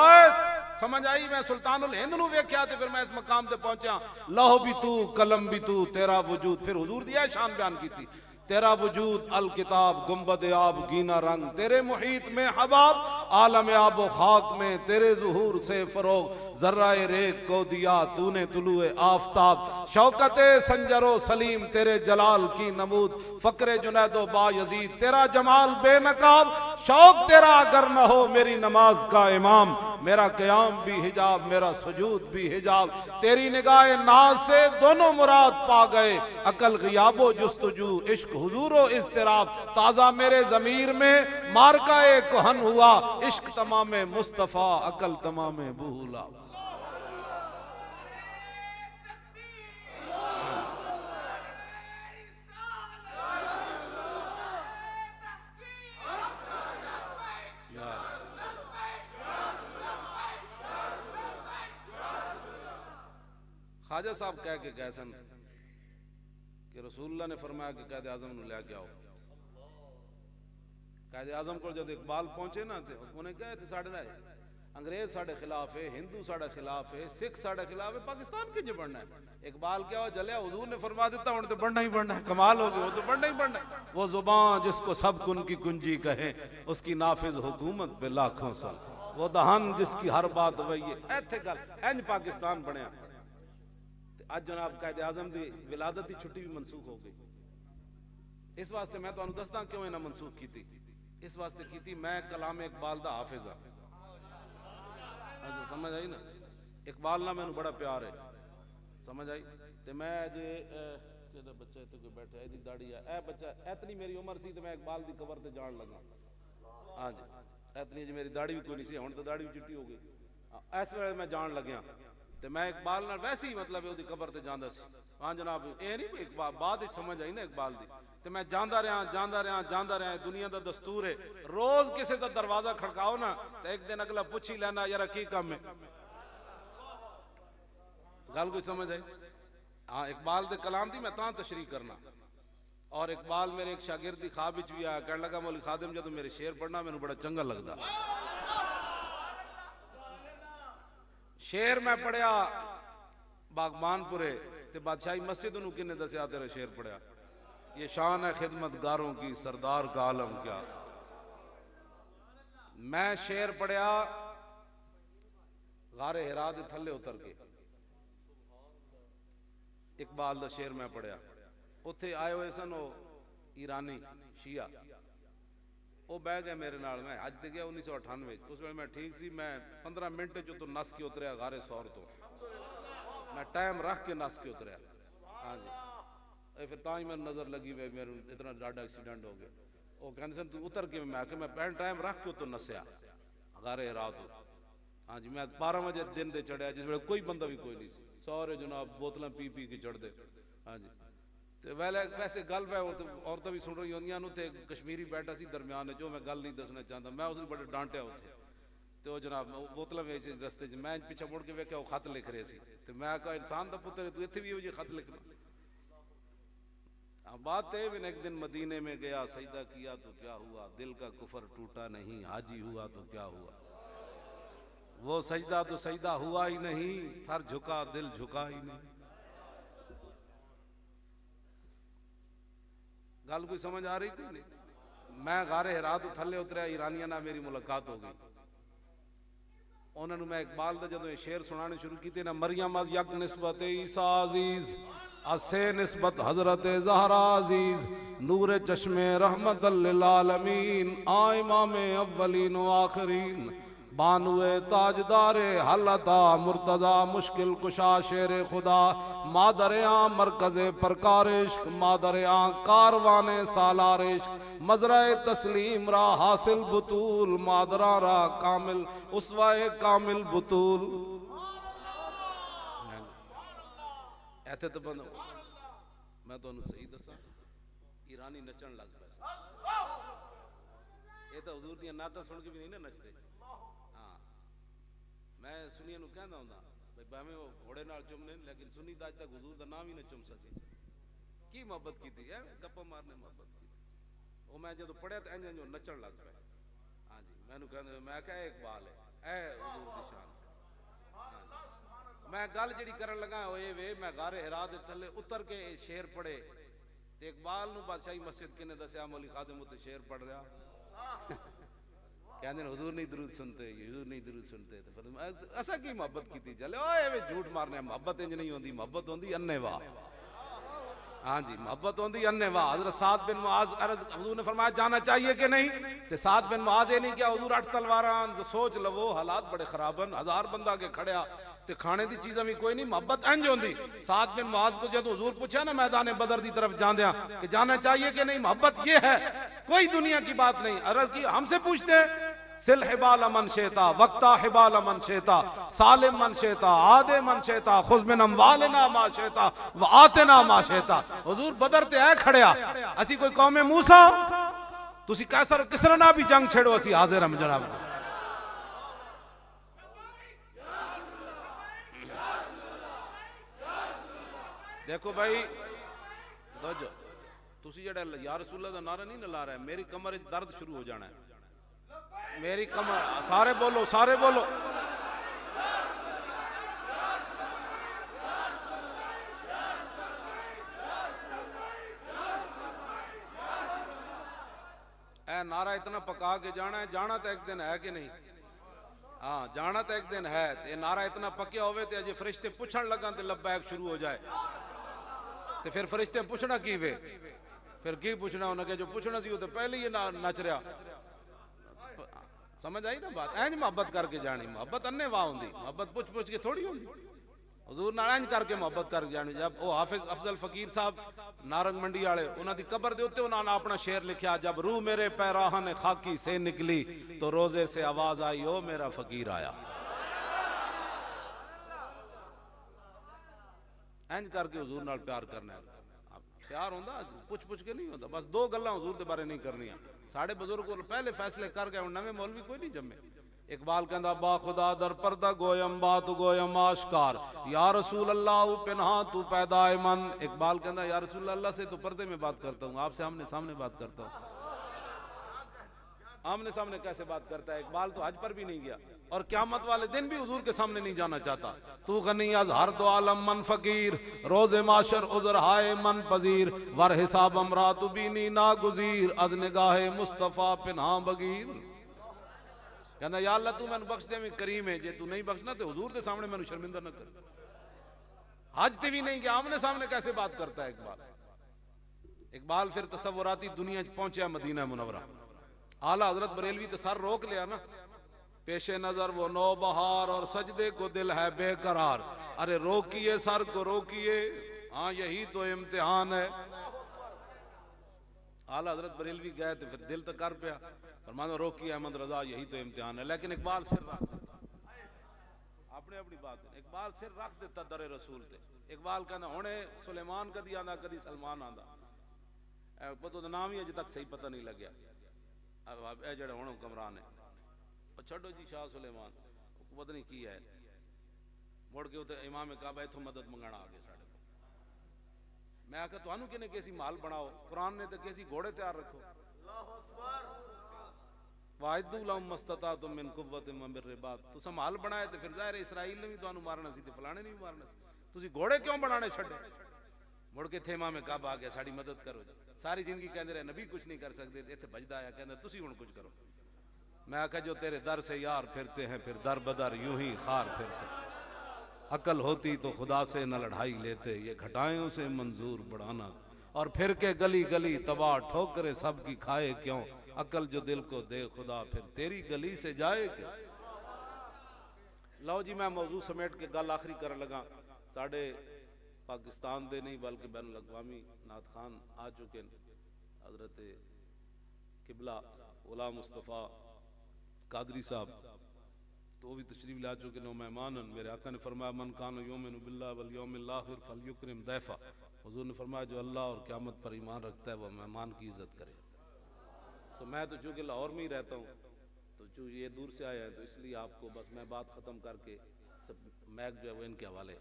समझ आई, मैं सुल्तान उल हिंद नूं वेख्या ते फिर मैं इस मकाम ते पहुंचा। लौह भी तू कलम भी तू तेरा वजूद। फिर हुजूर दी शान बयान की थी, तेरा वजूद अल किताब गुंबद आब गीना रंग, तेरे मुहीत में हबाब आलम आबो खाक में, तेरे ज़ुहूर से फरोग जर्राए रेग को दिया तूने तुलुए आफताब, शौकते संजरो सलीम तेरे जलाल की नमूद, फकरे जुनैदो बा यजीद तेरा जमाल बेनकाब, शौक तेरा अगर न हो मेरी नमाज का इमाम, मेरा क़याम भी हिजाब, मेरा सुजूद भी हिजाब। तेरी निगाह नाज से दोनों मुराद पा गए, अकल ग़ियाबो जुस्तजू, इश्क हुजूरो इज़्तिराब। ताज़ा मेरे ज़मीर में मारकाए कुहन हुआ, इश्क तमामे मुस्तफ़ा, अकल तमामे बूला। ख्वाजा साहब कह के गए सन कि रसूलुल्लाह ने फरमाया कि कैद आजम नु लैके आओ। कैद आजम को जब इकबाल पहुंचे ना तो उन्हें कहे थे साढ़े अंग्रेज साढ़े खिलाफ है, हिंदू साढ़े खिलाफ है, सिख साढ़े खिलाफ है, पाकिस्तान के जो बढ़ना है। इकबाल क्या हो जलिया, हुजूर ने फरमा देता हूं तो बढ़ना ही बढ़ना है। कमाल हो गई, वो तो बढ़ना ही बढ़ना है। वो जुबान जिसको सब कुन की कुंजी कहे, उसकी नाफिज हुकूमत पे लाखों साल। वो दहन जिसकी हर बात वही है। इत्थे गल इंज पाकिस्तान बनया। आज जनाब कायदे आजम की विलादत की छुट्टी भी मनसूख हो गई। इस वास्ते मैं तुहानू दसदा क्यों इन्हें मनसूख की थी। इस वास्ते की थी, मैं कलाम इकबाल दा हाफिज हाँ। समझ आई ना, इकबाल ना मैनू बड़ा प्यार है, समझ आई। तो मैं जे बच्चा इतने कोई बैठा है, दाढ़ी है, ए बच्चा इतनी मेरी उम्र सी तो मैं इकबाल की कबर से जान लगा। हाँ जी, इतनी जी मेरी दाढ़ी भी कोई नहीं सी, हुण तो दाढ़ी भी चिट्टी हो गई। इस वे मैं जान लग्या तो मैं इकबाल नाल वैसे ही मतलब उसकी कबर से जाता सी। हाँ जनाब, ये नहीं इकबाल बाद समझ आई ना इकबाल की। तो मैं जाता रहा। दुनिया का दस्तूर है, रोज किसी का दरवाजा खड़काओ ना तो एक दिन अगला पूछ ही लेना यार की काम है। गल कोई समझ आई। हाँ, इकबाल के कलाम की मैं तां तशरीह करना। और इकबाल मेरे एक शागिर्द की ख्वाब विच भी आया, कह लगा मौलवी खादिम जब मेरे शेर पढ़ना मैनू बड़ा चंगा लगता। शेर मैं पढ़िया बागबानपुरे ते बादशाही मस्जिद नूं किन्ने दसिया तेरा शेर पढ़िया। ये शान है खिदमतगारों की, सरदार का आलम क्या। मैं शेर पढ़िया गारे हिरा दे थल्ले उतर के, इकबाल दा शेर मैं पढ़िया। उत्थे आए हुए सन वो ईरानी शिया, वो बह गए मेरे नाल। मैं अज तक गया 1998, उस वे मैं ठीक सी। मैं 15 मिनट चो तो नस के उतरिया गारे सौर तो, मैं टाइम रख के नस के उतरिया। हाँ जी, फिर तां ही मैं नजर लगी वे मेरे इतना डाडा एक्सीडेंट हो गया। वो कहते सन तू उतर के, मैं आके मैं पहले टाइम रख के तो नसया गारे रात। हाँ जी, मैं 12 बजे दिन दे चढ़िया जिस वे कोई बंदा भी कोई नहीं, सारे जनाब बोतलें पी पी के चढ़ते। हाँ जी, तो वैसे गल मैं औरतें भी सुन रही होंदियां नु ते कश्मीरी बैठा सी दरम्यान जो मैं गल नहीं दसना चाहता। मैं उसने बड़े डांटिया उत्थे, तो जनाब बोतलें वेच रस्ते च मैं पिछा मुड़ के वेख्या वो खत लिख रहे सी। तो मैं कहा इंसान का पुत्र तू इत्थे भी हो खत लिखना। बात है मैंने एक दिन मदीने में गया, सजदा किया तो क्या हुआ, दिल का कुफर टूटा नहीं, हाजी हुआ तो क्या हुआ। वो सजदा तो सजदा हुआ ही नहीं, सर झुका दिल झुका ही नहीं। गल कोई समझ आ रही कोई नहीं। मैं गारे हिरा तो थले उतरिया, ईरानिया ना मेरी मुलाकात हो गई। उन्होंने मैं इकबाल का जो शेर सुनाने शुरू किए ना, मरियम अज यक निस्बत ईसा अजीज, असे निस्बत हजरत ज़हरा अजीज, नूर चश्मे रहमत लिल आलमीन, आ इमाम अव्वलीन व आखिरीन, बानुए ताजदारे हलता मुर्तजा मुश्किल कुशा शेर खुदा, मादर आं मरकज परकारिश, मादर आं कारवाने सालारिश, मजराए तस्लीम रा हासिल बुतूल, मादरा रा कामिल उसवाए कामिल बुतूल। ऐसे तो बंद मैं तो सही दसा, ईरानी नचन लग पाया। ये तो हुजूर दी नाता सुन के भी नहीं ना नचते। हाँ, मैं सुनिए नु कहना होंदा भाई भावें वो घोड़े नाल चुमने, लेकिन सुनी तो अज तक हुजूर दा नाम ही ना चुम सके। की मोहब्बत की थी, गप्पा मारने मोहब्बत की। वो मैं जो पढ़िया तो इंज इंज नचन लग पाया। हाँ जी, मैनू कहते मैं क्या इकबाल है, ए हुजूर दी शान। मैं गल जी करन लगा वो ये वे, मैं गारे हिरा दे थले उतर के शेर पढ़े ते इकबाल नू बादशाही मस्जिद किने दसिया मौलवी खादिम उत्ते शेर पढ़ रहा। कहते हुजूर नहीं दरूद सुनते, हुजूर नहीं दरूद सुनते। तो फिर असा की मोहब्बत की थी, चले ओए झूठ मारने, मोहब्बत इंज नहीं होंदी, मोहब्बत होंदी अन्ने वाह। हाँ जी, मोहब्बत होती अन्ने वाह। हज़रत साद बिन मुआज अर्ज़, हुज़ूर ने फरमाया जाना चाहिए कि नहीं, ते साद बिन मुआज ये नहीं क्या हुज़ूर 8 तलवारां, सोच लवो हालात बड़े खराबन, 1000 बंदा के खड़िया ते खाने दी चीज़ां भी कोई नहीं, मोहब्बत इंज होंदी। साद बिन मुआज को जब हुज़ूर पूछा ना मैदान बदर की तरफ जांदिया कि जाना चाहिए कि नहीं, मोहब्बत ये है, कोई दुनिया की बात नहीं। अर्ज़ की हमसे पूछते हैं, सिल हिबाल मन शेता वक्ता हिबाल मन शेता सालिम मन शेता आदे मन शेता खुज़ मिन अम्वालिना मा शेता व आतिना मा शेता। हुजूर बदर ते है खड़िया, असी कोई कौमे मूसा, तुसी कैसर किसरा ना भी जंग छेड़ो, असी हाजिर हम जनाब। देखो भाई तुसी जेड़ा या रसूल दा नारा नहीं ला रहा है, मेरी कमर च दर्द शुरू हो जाना है, मेरी कमर, सारे बोलो सारे बोलो। ए नारा इतना पका के जाना है, जाना तो एक दिन है कि नहीं, हाँ जाना तो एक दिन है। ये नारा इतना पक्या होवे ते अजे फरिश्ते पूछण लगन ते लब्बैक शुरू हो जाए, ते फिर फरिश्ते पूछना की वे, फिर की पूछना उन्हें, जो पूछना सी वो तो पहले ही नच रहा। समझ आई ना बात, इंज मोहब्बत करके जानी, मोहब्बत अन्ने वाह होंदी, मोहब्बत पुछ पुछ के थोड़ी होंदी। हुजूर नाल इंज करके मोहब्बत करके जानी। जब वो हाफिज अफजल फकीर साहब नारंग मंडी वाले, उन्हां दी कबर दे उत्ते उन्हां ने अपना शेर लिखा, जब रूह मेरे पैराहन खाकी से निकली तो रोजे से आवाज आई ओ मेरा फकीर आया। इंज करके हुजूर नाल प्यार करना है। प्यार होंदा पुछ पुछ के नहीं होंदा, बस दो गल्लां हुजूर दे बारे नहीं करनियां। साढ़े बुजुर्ग पहले फैसले कर गए, नवे मौलवी कोई नहीं जम्मे। इकबाल कहंदा बा खुदा दर पर्दा गोयम बात गोयम आशकार, या रसूल अल्लाह पिन्हा तू पैदा मन। इकबाल कहंदा या रसूल अल्लाह से तो पर्दे में बात करता हूँ, आपसे आमने सामने बात करता हूँ। आमने सामने कैसे बात करता है? इकबाल तो हज पर भी नहीं गया और क़यामत वाले दिन भी हुजूर के सामने नहीं जाना चाहता। तू गनी अज हर दो आलम मन फकीर, रोजे माशर उजर हाय मन पजीर, वर हिसाब अमरात बीनी ना गुजीर, अज निगाहे मुस्तफा पिन्हा बगीर। कहना या अल्लाह तू मैनू बख्श दे, मैं करीम है, जे तू नहीं बख्शना तो हुजूर के सामने मैनू शर्मिंदा न कर। हज ते भी नहीं गया, आमने सामने कैसे बात करता है इकबाल। इकबाल फिर तसव्वुराती दुनिया पहुंचा मदीना मुनव्वरा। आला हजरत बरेलवी तो सर रोक लिया ना, पेशे नजर वो नौ बहार और सजदे को दिल है बेकरार। अरे रोकिए सर को रोकिए, हाँ यही तो इम्तिहान है। आला हजरत बरेलवी गए तो फिर दिल तो कर पिया, फरमाना रोकिए अहमद रजा यही तो इम्तिहान है। लेकिन इकबाल सिर रख अपने अपनी बात, इकबाल सिर रख देता दरे रसूल ते। इकबाल कहना हुणे सुलेमान कदी आंदा कदी सलमान आंदा, पता नाम ही अजे तक सही पता नहीं लग्या। जड़े हुण हुक्मरान है छो जी शाह सुलेमान पता नहीं की है, मुड़ के उते इमाम काबा इथों मदद मंगण आ गए साडे को। मैं आखिया तुहानू किने कैसी माल बनाओ, कुरान ने तो कैसी घोड़े तैयार रखो। वाहिदू लहुम मस्ततातुम मिन कुव्वतिन व मिन रिबात, तुसा माल बनाए तो फिर जाहिर इसराइल ने भी तुहानू मारना सी ते फलाने ने भी मारना सी, तुसी घोड़े क्यों बनाने छड्डे? मुड़ के थे इमाम काबा आ गया साड़ी मदद करो जी। सारी जिंदगी कहते रहे नबी कुछ नहीं कर सकते, इतने बजदा आया कहना तुसी हुण कुछ करो। मैं आखा जो तेरे दर से यार फिरते हैं फिर दर बदर यूं ही खार फिरते, अकल होती तो खुदा से न लड़ाई लेते, ये घटायों से मंजूर बढ़ाना, और फिर के गली गली तबाह ठोकरे सबकी खाए क्यों, अकल जो दिल को दे खुदा फिर तेरी गली से जाए क्यों। लो जी मैं मौजू समेट के गल आखिरी कर लगा। साढ़े पाकिस्तान दे नहीं बल्कि बैनुल अक़वामी नात खान आ चुके हैं, हजरत किबला गुलाम मुस्तफ़ा कादरी साहब तो वो भी तशरीफ ला चुके हैं, मेहमान। मेरे आका ने फरमाया मन कान युमिनु बिल्लाहि वल यौमिल आखिर फलयुक्रिम दैफा। हुजूर ने फरमाया जो अल्लाह और क़यामत पर ईमान रखता है वह मेहमान की इज्जत करे। तो मैं तो चूँकि लाहौर में ही रहता हूँ, तो चूँकि ये दूर से आया है तो इसलिए आपको बस मैं बात ख़त्म करके सब मैक जो है वो इनके हवाले,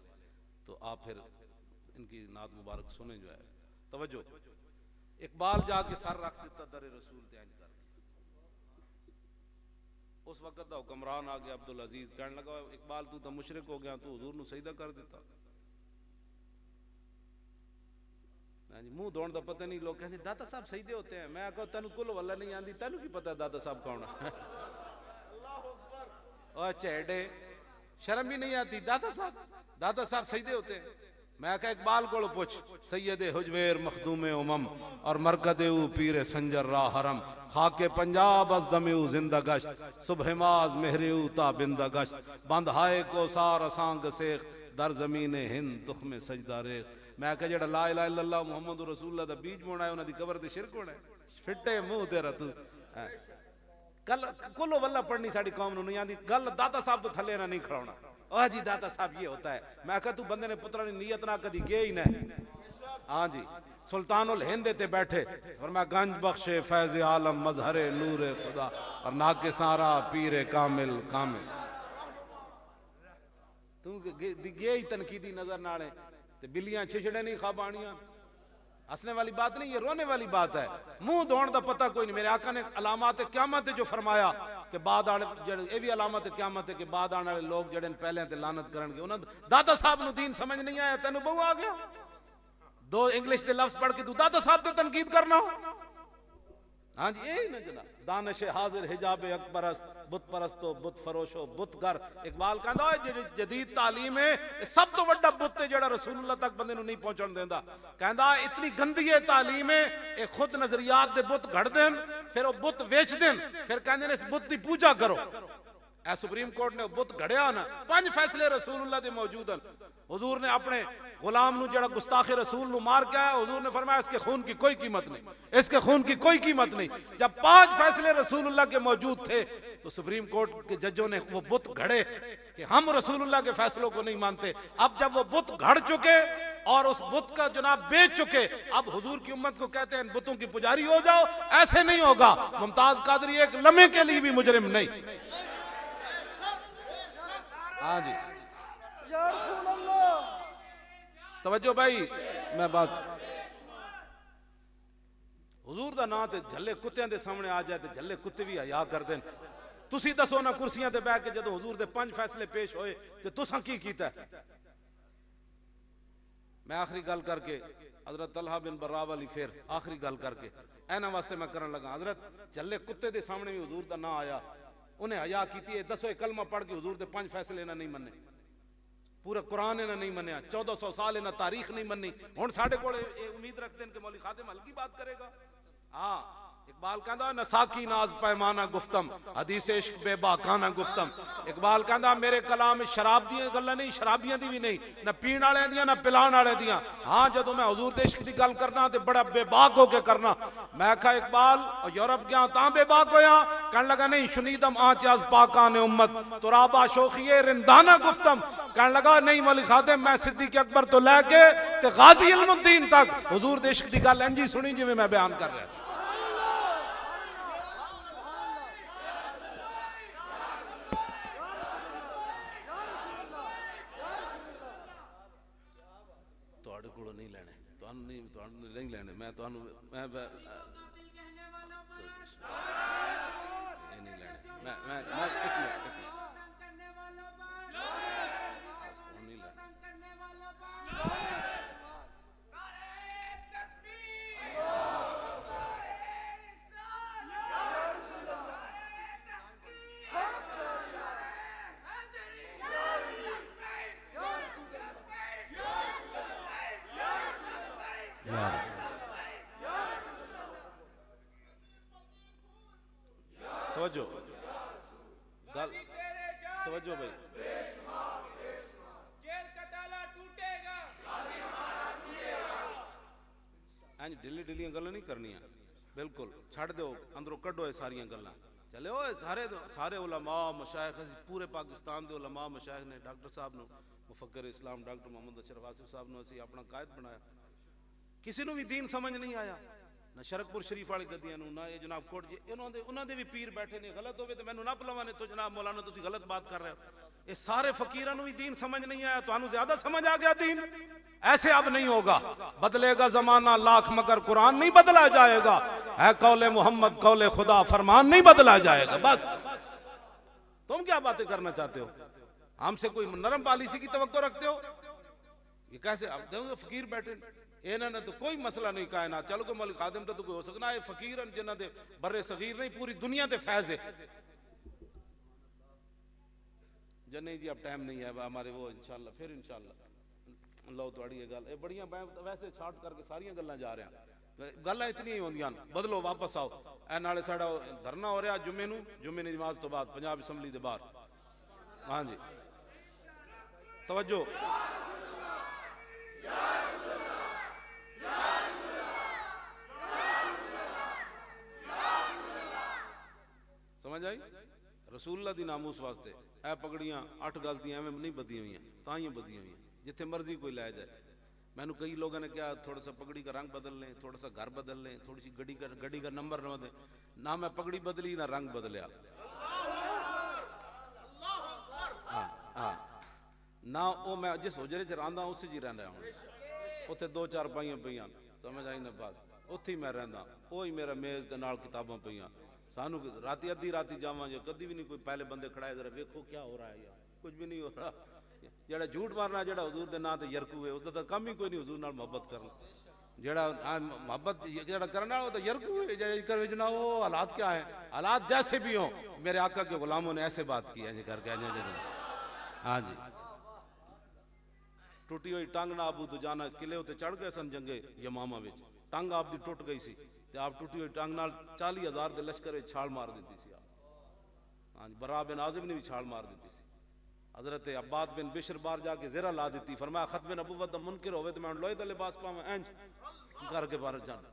तो आप फिर इनकी नात मुबारक सुने जो है। तवज्जो, इकबाल जाके सर रख देता दरे रसूल ते इंज कर। उस वक्त का हुक्मरान आ गया अब्दुल अजीज, कहने लगा इकबाल तू तो मुशरिक हो गया, तू हुजूर नू सजदा कर देता। मुंह धोने का पता नहीं, लोग कहते दाता साहब सजदे होते हैं। मैं आखा तेन कुल वल्ला नहीं आती, तेन की पता दाता साहब कौन है? चेडे शर्म भी नहीं आती, दाता साहब सजदे होते हैं। मैं क्या इकबाल को पुछ सैयद हुजवेर मखदूम उमम और मरकद पीर संजर रा हरम खाके पंजाब अज दमे जिंदा गश्त सुबह माज मेहरे ता बिंदा गश्त बंद हाय को सार असांग सेख दर जमीन हिंद दुख में सजदा रे। मैं क्या जेड़ा ला इलाहा इल्लल्लाह मुहम्मद रसूलुल्लाह दा बीज बोना है उन्हां दी कबर ते शिरक होना है फिट्टे मुंह तेरा तू कल कुलो वल्ला पढ़नी साड़ी कौम नूं नहीं आंदी गल दाता साहब तो थले ना नहीं खड़ाउणा ओह जी दाता साहब ये होता है। मैं कहा तू बंदे ने पुत्रा ने नियत ना कदी गए ही ना। हाँ जी सुल्तानुल हिंद ते बैठे फरमाया गंज बख्शे फैज आलम मजहरे नूरे खुदा और नाके सारा पीरे कामिल कामिल। तू गए ही तनकीदी नजर नाले ते बिल्लियां छिछड़े नहीं खा बाणियां। हंसने वाली बात नहीं, ये रोने वाली बात है। मुंह धोण दा पता कोई नहीं। मेरे आका ने अलामत क़यामत जो फरमाया कि बाद आने ये भी अलामत क़यामत है कि बाद आने वाले लोग जड़े पहले ते लानत करनगे। उन्होंने दादा साहब नु दीन समझ नहीं आया, तेन बहु आ गया दो इंग्लिश के लफ्ज पढ़ के तू दादा साहब ते तनकीद करना हो। हाँ जी यही ना जनाब दानिश हाजिर हिजाब अकबरस्त बुत परस्तो बुत फरोशो बुत घर। इकबाल कहता है जदीद तालीम है सब तो वड्डा बुत है जेड़ा रसूलुल्लाह तक बंदे नूं नहीं पहुंचण देंदा। कहता इतनी गंदी है तालीम है ये खुद नजरियात दे बुत घड़ देन फिर वो बुत वेच देन फिर कहंदे ने इस बुत की पूजा करो। ए सुप्रीम कोर्ट ने बुत घड़िया ना 5 फैसले रसूलुल्लाह दे मौजूद हैं। हुजूर ने अपने गुलाम नु जड़ा गुस्ताखे रसूल नु मार के आया हुजूर ने फरमाया इसके खून की कोई कीमत नहीं, इसके खून की कोई कीमत नहीं। जब 5 फैसले रसूलुल्लाह के मौजूद थे तो सुप्रीम कोर्ट के जजों ने वो बुत घड़े कि हम रसूलुल्लाह के फैसलों को नहीं मानते। अब जब वो बुत घड़ चुके और उस बुत का जनाब बेच चुके अब हुजूर की उम्मत को कहते हैं बुतों की पुजारी हो जाओ। ऐसे नहीं होगा। मुमताज कादरी एक लम्हे के लिए भी मुजरिम नहीं। हाँ जी तवज्जो भाई मैं बात हुजूर दा नाम ते झल्ले कुत्तियां दे सामने आ जाए तो झल्ले कुत्ते भी हया कर देन। तुसी दसो ना कुर्सियां ते बैठ के जदों हुजूर दे 5 फैसले पेश होए ते तुसां की कीता। मैं आखिरी गल करके हजरत तलहा बिन बर्रा वाली फिर आखिरी गल करके एना वास्ते मैं करन लगा। हजरत झल्ले कुत्ते दे सामने भी हुजूर दा नाम आया उन्हें हया की। दसो कलमा पढ़ के हुजूर दे 5 फैसले ना नहीं मन्ने पूरा कुरान इन्हें नहीं मनिया 1400 साल इन्हें तारीख नहीं मनी। हुण साडे कोल उम्मीद रखते हैं कि मौलवी खादिम हल्की बात करेगा। हाँ इकबाल कहता न साकी नाज पैमाना गुफ्तम हदीस इश्क बेबाकाना गुफ्तम। इकबाल कहता मेरे कलाम शराब दी गल्लां नहीं शराबियां दी भी नहीं न पीण वाले दियां न पिलाण वाले दियां। हाँ जदों मैं हुजूर दे इश्क दी गल करना ते बड़ा बेबाक होके करना। मैं कहा इकबाल और यूरोप गया तां बेबाक होया कहने लगा नहीं शुनीदम आंच अज पाकान उम्मत तुराबा शोखिए रिंदाना गुफ्तम। कहने लगा नहीं मौलवी खादिम मैं सिद्दीक अकबर तो लैके ते गाजी इल्मुद्दीन तक हुजूर दे इश्क दी गल इंजी सुनी जिवें मैं बयान कर रहा। नहीं लेने मैं तो नहीं लेने तवज्जो गल तवज्जो भाई जेल का ताला टूटेगा इंज ढिली ढिलियां गल्लां नहीं करनियां बिल्कुल छड़ दो अंदरों कड्डो ये सारियां गल्लां चले ओ सारे उलमा मशाइख पूरे पाकिस्तान के उलमा मशाइख ने डॉक्टर साहब नु मुफक्किर इस्लाम डॉक्टर मोहम्मद अशरफ आसिफ साहब नु असी अपना कायद बनाया। किसी नु भी दीन समझ नहीं आया ना शरकपुर शरीफ वाली गद्दियां ना ये जनाब कोट जी उन्होंने भी पीर बैठे ने गलत हो तो मैनू ना पलवा ने तो जनाब मौलाना तुसी गलत बात कर रहे हो। ये सारे फकीरां भी दीन समझ नहीं आया तो ज्यादा समझ आ गया दीन। ऐसे अब नहीं होगा बदलेगा जमाना लाख मगर कुरान नहीं बदला जाएगा है कौले मोहम्मद कौले खुदा फरमान नहीं बदला जाएगा। बस तुम क्या बातें करना चाहते हो हमसे कोई नरम पॉलिसी की तवक्को रखते हो। ये कैसे अब देखो फकीर बैठे इन्होंने तो कोई मसला नहीं कायना चलो को मौलवी खादिम तो कोई हो सकना है फकीर जिन्हों के बर्रे सगीर नहीं पूरी दुनिया ते फैज है। नहीं जी अब टाइम नहीं है हमारे वो इंशाल्लाह फिर इंशाल्लाह लो तुहाड़ी ये गल बड़ियां मैं वैसे शॉर्ट करके सारियां गल्लां जा रहा गल्लां इतनी ही होंदियां बदलो वापस आओ ए नाले साडा धरना हो रहा जुम्मे दी नमाज तो बाद पंजाब असैम्बली दे बाहर हाँ जी तवज्जो समझ आई रसूलुल्लाह दी नामूस वास्ते ए पगड़ियां 8 गज दी एवें नहीं बदी हुई तां बदी हुई जिथे मर्जी कोई लै जाए मैंने कई लोगों ने कहा थोड़ा सा पगड़ी का रंग बदल लें थोड़ा सा घर बदल लें थोड़ी सी गड्डी का नंबर न दे ना मैं पगड़ी बदली ना रंग बदलिया हाँ हाँ ना वो मैं जिस हुजरे च रहा उस जी रह रहा हूँ उत्थे 2-4 पाइयां पईयां समझ आई ना बात उत्थे ही मैं रहा वही मेरा मेज के नाल किताबां पईयां सानू राती अद्धी राती जावांगे कभी भी नहीं कोई पहले बंदे खड़ाए जरा वेखो क्या हो रहा है यार कुछ भी नहीं हो रहा जेड़ा झूठ मारना जेड़ा हुजूर दे नाम ते यरकू है उसदा तो काम ही कोई नहीं हुजूर नाल मोहब्बत करना जेड़ा मोहब्बत जेड़ा करना वो तो यरकू है जेड़ा ना वो हालात क्या है हालात जैसे भी हो मेरे आका के गुलामों ने ऐसे बात की है करके हाँ जी टूटी हुई टंग ना अबू दुजाना किले उत्ते चढ़ गए सन जंगे यमामा विच टंग आप दी टुट गई सी ते आप टूटी हुई टंग नाल 40,000 दे लश्कर छाल मार दी सी हाँ जी बरा बिन आजिम ने भी छाल मार दी सी हजरत अब्बाद बिन बिशर बार जाके ज़रा ला दी फरमाया खत्म नबुव्वत दा मुनकिर होवे तो मैं लोहे दा लिबास पावां इंज करके बाहर जाना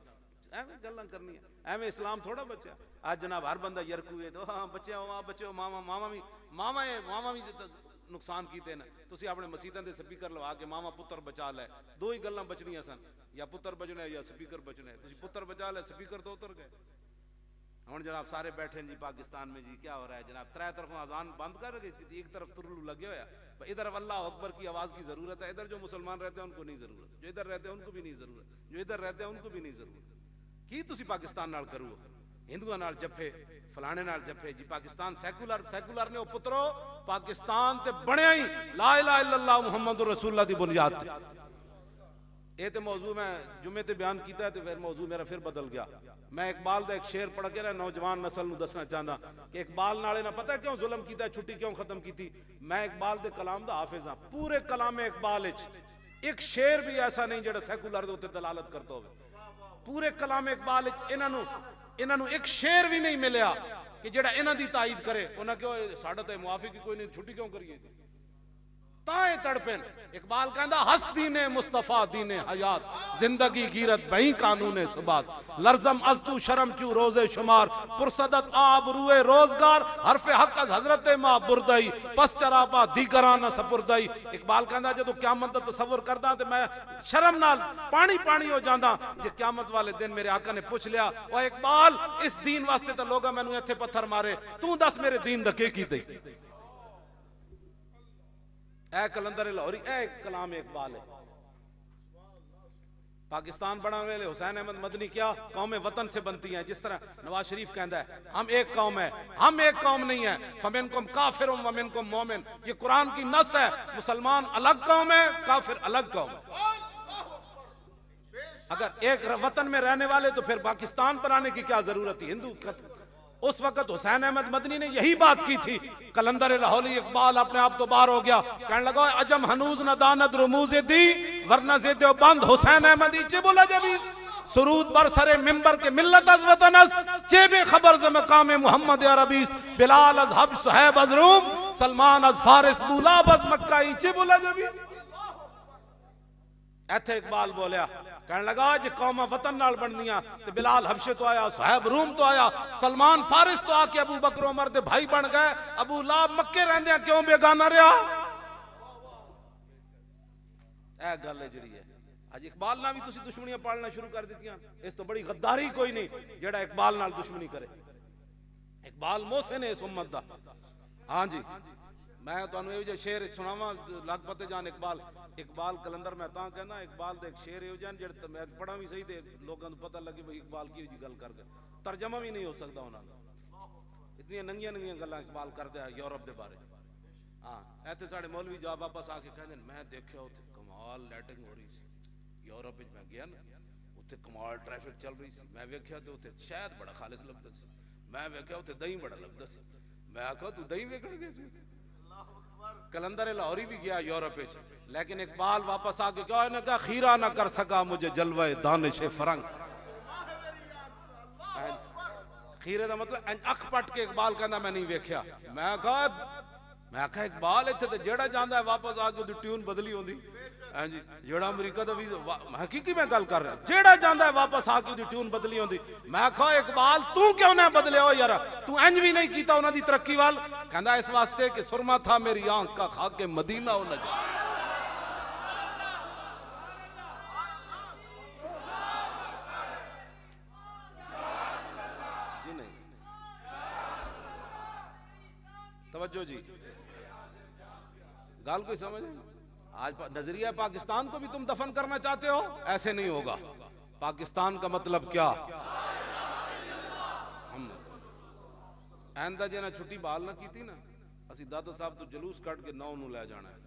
एवें गल्लां करनी है एवें इस्लाम थोड़ा बच्चा आज जनाब हर बंदा यरकू है तो हाँ बच्चे मामा भी नुकसान कीते ने तुसी अपने मसीतां दे स्पीकर लवा के मामा पुत्र बचा लै दो ही गल्लां बचनियां सन या पुत्र बचना है या स्पीकर बचना है तुसी पुत्र बचा ले स्पीकर तो उतर गए हम जनाब सारे बैठे जी पाकिस्तान में जी क्या हो रहा है जनाब 3 तरफ अजान बंद कर गई थी एक तरफ तुरलू लगे हुआ इधर अल्लाह अकबर की आवाज़ की ज़रूरत है इधर जो मुसलमान रहते हैं उनको नहीं ज़रूरत जो इधर रहते हैं उनको भी नहीं ज़रूरत जो इधर रहते हैं उनको भी नहीं ज़रूरत की तुसी पाकिस्तान नाल करो हिंदुओं नाल जफे फलाने नाल जफे जी पाकिस्तान सैकुलर ने पुत्रो पाकिस्तान ते बनया ही ला इलाहा इल्लल्लाह मुहम्मदुर रसूलुल्लाह दी बुनियाद ते ये तो मौजू मैं जुम्मे ते बयान किया है तो फिर मौजू मेरा फिर बदल गया मैं इकबाल का एक शेर पढ़ के ना नौजवान नस्ल को दसना चाहता कि इकबाल नाले ना पता है क्यों जुल्म किया छुट्टी क्यों खत्म की थी मैं इकबाल के कलाम का हाफिज हाँ पूरे कलाम इकबाल एक शेर भी ऐसा नहीं जो सैकुलर के उत्ते दलालत करता हो पूरे कलाम इकबाल इन्हों एक शेर भी नहीं मिलया कि जेड़ा इन्हां दी ताईद करे उन्हें क्यों साडा तो मुआफिक ही कोई नहीं छुट्टी क्यों करिए ताए तड़पेन इकबाल कहंदा हस दीने मुस्तफा दीने हयात जिंदगी गिरत बही कानूने सुबात लरजम अस्तु शर्म चू रोजे शुमार पुरसदत आब रुए रोजगार हरफे हक हजरत मां बुरदई पस चरापा दीगराना सपुरदई इकबाल कहंदा जदों क़यामत दा तसव्वुर करदा ते मैं शर्म नाल पानी हो जांदा जे क़यामत वाले दिन मेरे आका ने पूछ लिया ओ इकबाल इस दीन वास्ते तो लोग मैनू इत्थे पत्थर मारे तू दस मेरे दीन दा के कीते ऐ कलंदर लाहौरी ऐ कलाम इकबाल है पाकिस्तान बनाने वाले हुसैन अहमद मदनी क्या कौमें वतन से बनती हैं जिस तरह नवाज शरीफ कहता है हम एक कौम है हम एक कौम नहीं है फमिनकुम काफिरुम व मिनकुम मोमिन ये कुरान की नस है मुसलमान अलग कौम है काफिर अलग कौम अगर एक वतन में रहने वाले तो फिर पाकिस्तान बनाने की क्या जरूरत है हिंदू उस वक्त हुसैन अहमद मदनी ने यही बात की थी कलंदर लाहौरी इकबाल अपने आप तो बाहर हो गया कहने लगा अजम हनूज न दानत रुमूज दी वरना से बंद हुसैन अहमद चे बोला जबी सुरूद बर सरे मिंबर के मिल्लत अज वतनस चे बेखबर ज मकाम मोहम्मद अरबीस बिलाल अज हब सुहैब अज रूम सलमान अज फारिस बुलाब अज मक्का चे बोला जबी ऐथे इकबाल बोलिया कहने लगा जे कौमा वतन नाल बनदियां ते बिलाल हबशे तो आया सुहैब रूम तो आया सलमान फारिस तो आके अबू बकर उमर दे भाई बन गए अबू लाब मक्के रहंदियां क्यों बेगाना रहा ए गल है जिहड़ी है अज इकबाल नाल भी तुसी दुश्मनियां पालना शुरू कर दित्तियां इस तो बड़ी गद्दारी कोई नहीं जेड़ा इकबाल नाल दुश्मनी करे इकबाल मोहसिन है इस उम्मत दा हां जी मैं तुहानू ये शेर सुनावा लगपते जान इकबाल कलंदर मैं तां कहना इकबाल दे एक शेर हो जान जेड़े मैं पढ़ा भी सही ते लोगों को पता लगे भाई इकबाल की गल कर तर्जमा भी नहीं हो सकता उन्होंने इतनी नंगियां गल्लां इकबाल करदा है यूरोप के बारे हाँ इत्थे साडे मौलवी जा वापस आके कहंदे मैं देखिया उत्थे कमाल लैटिंग हो रही सी यूरोप मैं गया ना उत्थे कमाल ट्रैफिक चल रही सी मैं वेख्या ते उत्थे शायद बड़ा खालिस लगदा सी मैं वेख्या उत्थे दही बड़ा लगदा सी मैं आखा तू दही वेखण गया सी कलंदर लाहौरी भी गया यूरोप में, लेकिन इकबाल वापस आके क्या ने कहा, खीरा ना कर सका मुझे जलवे दानिश फरंग। खीरे का मतलब अख पट के इकबाल कहना मैं नहीं वेख्या। मैं कहा इकबाल इत्थे ते जेड़ा जांदा है वापस आके उदी ट्यून बदली होंदी। हां जी, जेड़ा अमरीका दा भी हकीकी मैं गल कर रहा, जेड़ा जांदा है वापस आके उदी ट्यून बदली होंदी। मैं कहा इकबाल तू क्यों ना बदले हो यार, तू इंज भी नहीं कीता उन्हां दी तरक्की वाल। कहंदा इस वास्ते कि सुरमा था मेरी आंख का खाके मदीना हो नजर। जी नहीं, तवज्जो जी, गाल कोई समझ। आज नजरिया पाकिस्तान को भी तुम दफन करना चाहते हो, ऐसे नहीं होगा। पाकिस्तान का मतलब क्या, हम आंदा जे ना छुट्टी बहाल ना की थी ना, असी दादा साहब तो जलूस कट के 9 लै जाना है,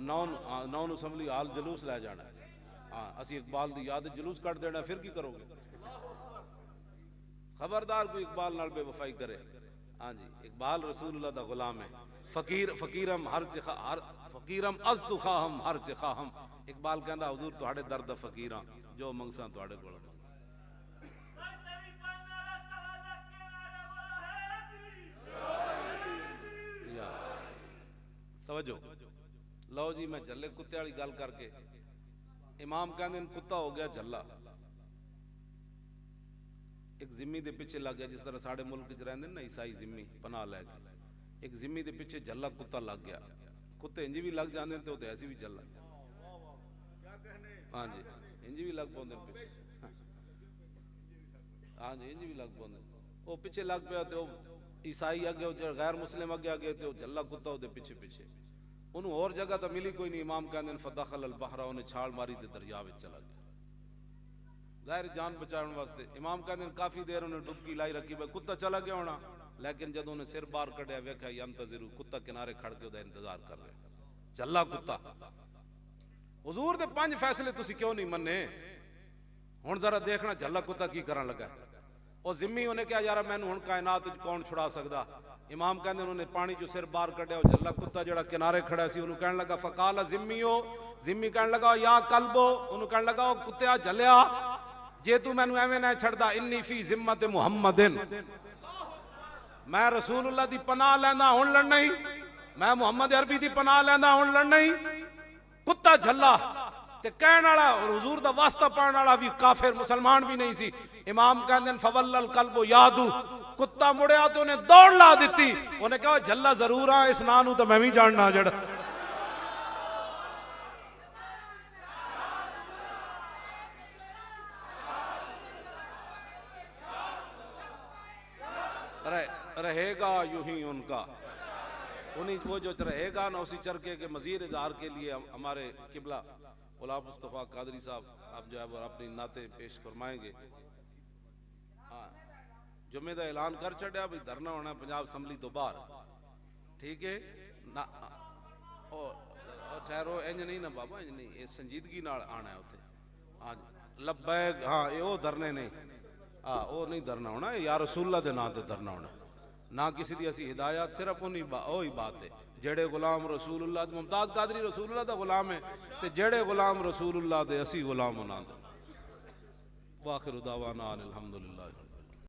9 असैम्बली हाल जलूस लै जाना है। हाँ, असी इकबाल की याद जलूस कट देना, फिर की करोगे। खबरदार कोई इकबाल नाल बेवफाई करे। हाँ जी, इकबाल रसूलुल्लाह दा गुलाम है। फकीरम फकीरम अज़दु खाहम हर खाहम। इकबाल कहंदा हुजूर तुहाडे दर दा फकीर हां, जो मंगसा तुहाडे कोल। तवज्जो लो जी, मैं झल्ले कुत्ते वाली गल करके, इमाम कहंदे कुत्ता हो गया झल्ला, एक जिम्मी दे पिछे लग गया। जिस तरह साढ़े मुल्क च रहिंदे ना ईसाई जिम्मी पनाह लैके, एक जिम्मी दे पिछे झल्ला कुत्ता लग गया। कुत्ते इंज भी लग जाते तो ऐसी भी झल्ला। हाँ जी, इंज भी लग पाते पिछे। हाँ जी, इंज भी लग पाते। वो पिछे लग पाया तो ईसाई अगे, गैर मुस्लिम अगे आ गए तो झल्ला कुत्ता वो पिछे पिछे। उन्होंने और जगह तो मिली कोई नहीं। इमाम कहते फदखल अल बहरा, उन्हें छाल मारी तो दरिया में चला गया जाहिर जान बचाने वास्ते। इमाम कहते काफी देर उन्हें डुबकी लाई रखी, भाई कुत्ता चला गया होना, लेकिन जब उन्हें सिर बाहर कढ़िया वेख्या यंतज़िरु, कुत्ता किनारे खड़ के उहदा इंतजार कर रहा, झल्ला कुत्ता। हुजूर दे 5 फैसले तुसी क्यों नहीं मन्ने? हुण जरा देखना झल्ला कुत्ता की करन लगा। और जिम्मी उन्हें कहा यार मैनू हुण कायनात विच कौन छुड़ा सकदा। इमाम कहते उन्होंने पानी चो सिर बाहर कढ़िया, झल्ला कुत्ता जड़ा किनारे खड़ा सी उन्होंने कहन लगा फकाल जिम्मी हो। जिम्मी कहन लगा या कल्बो, उन्होंने कहन लगा कुत्तिया झलिया जे तू मैनू एवें ना छड़दा, इन्नी फी जिम्मत मुहम्मदिन, मैं रसूलुल्लाह दी पनाह लैंदा हुण लड़ना ही, मैं मुहम्मद अरबी दी पनाह लैंदा हुण लड़ना ही। कुत्ता झल्ला ते कहण वाला और हुजूर दा वास्ता पाण वाला भी काफिर मुसलमान भी नहीं सी। इमाम कहंदे फवल्लल कल्बो यादू, कुत्ता मुड़िया तो उन्हें दौड़ ला दी। उन्हें कहा झल्ला जरूर आ, इस नां नूं तो मैं भी जानना जड़। रहेगा यूं ही उनका, उन्हीं को जो रहेगा ना उसी चरके के मजीद इजहार के लिए हमारे किबला गुलाम मुस्तफ़ा कादरी साहब आप जो है वो अपनी नाते पेश फरमाएंगे। हाँ, जुम्मे का ऐलान कर छड़िया भी धरना होना पंजाब असैम्बली तो बाहर, ठीक है ना। ठहरो इंज नहीं ना बाबा, इंज नहीं, ये संजीदगी नाल आना है उत्थे। हाँ लब्बैक, हाँ ये वो धरने नहीं, हाँ वो नहीं धरना होना, या रसूलुल्लाह दे नाम ते धरना होना ना किसी दी असी हिदायत। सिर्फ उन्हीं वही बात है जेड़े गुलाम रसूलुल्लाह, मुमताज कादरी रसूलुल्लाह दा गुलाम है, ते जेड़े गुलाम रसूलुल्लाह दे असी गुलाम उन्हां दे। वाखिर दावाना अल्हम्दुलिल्लाह।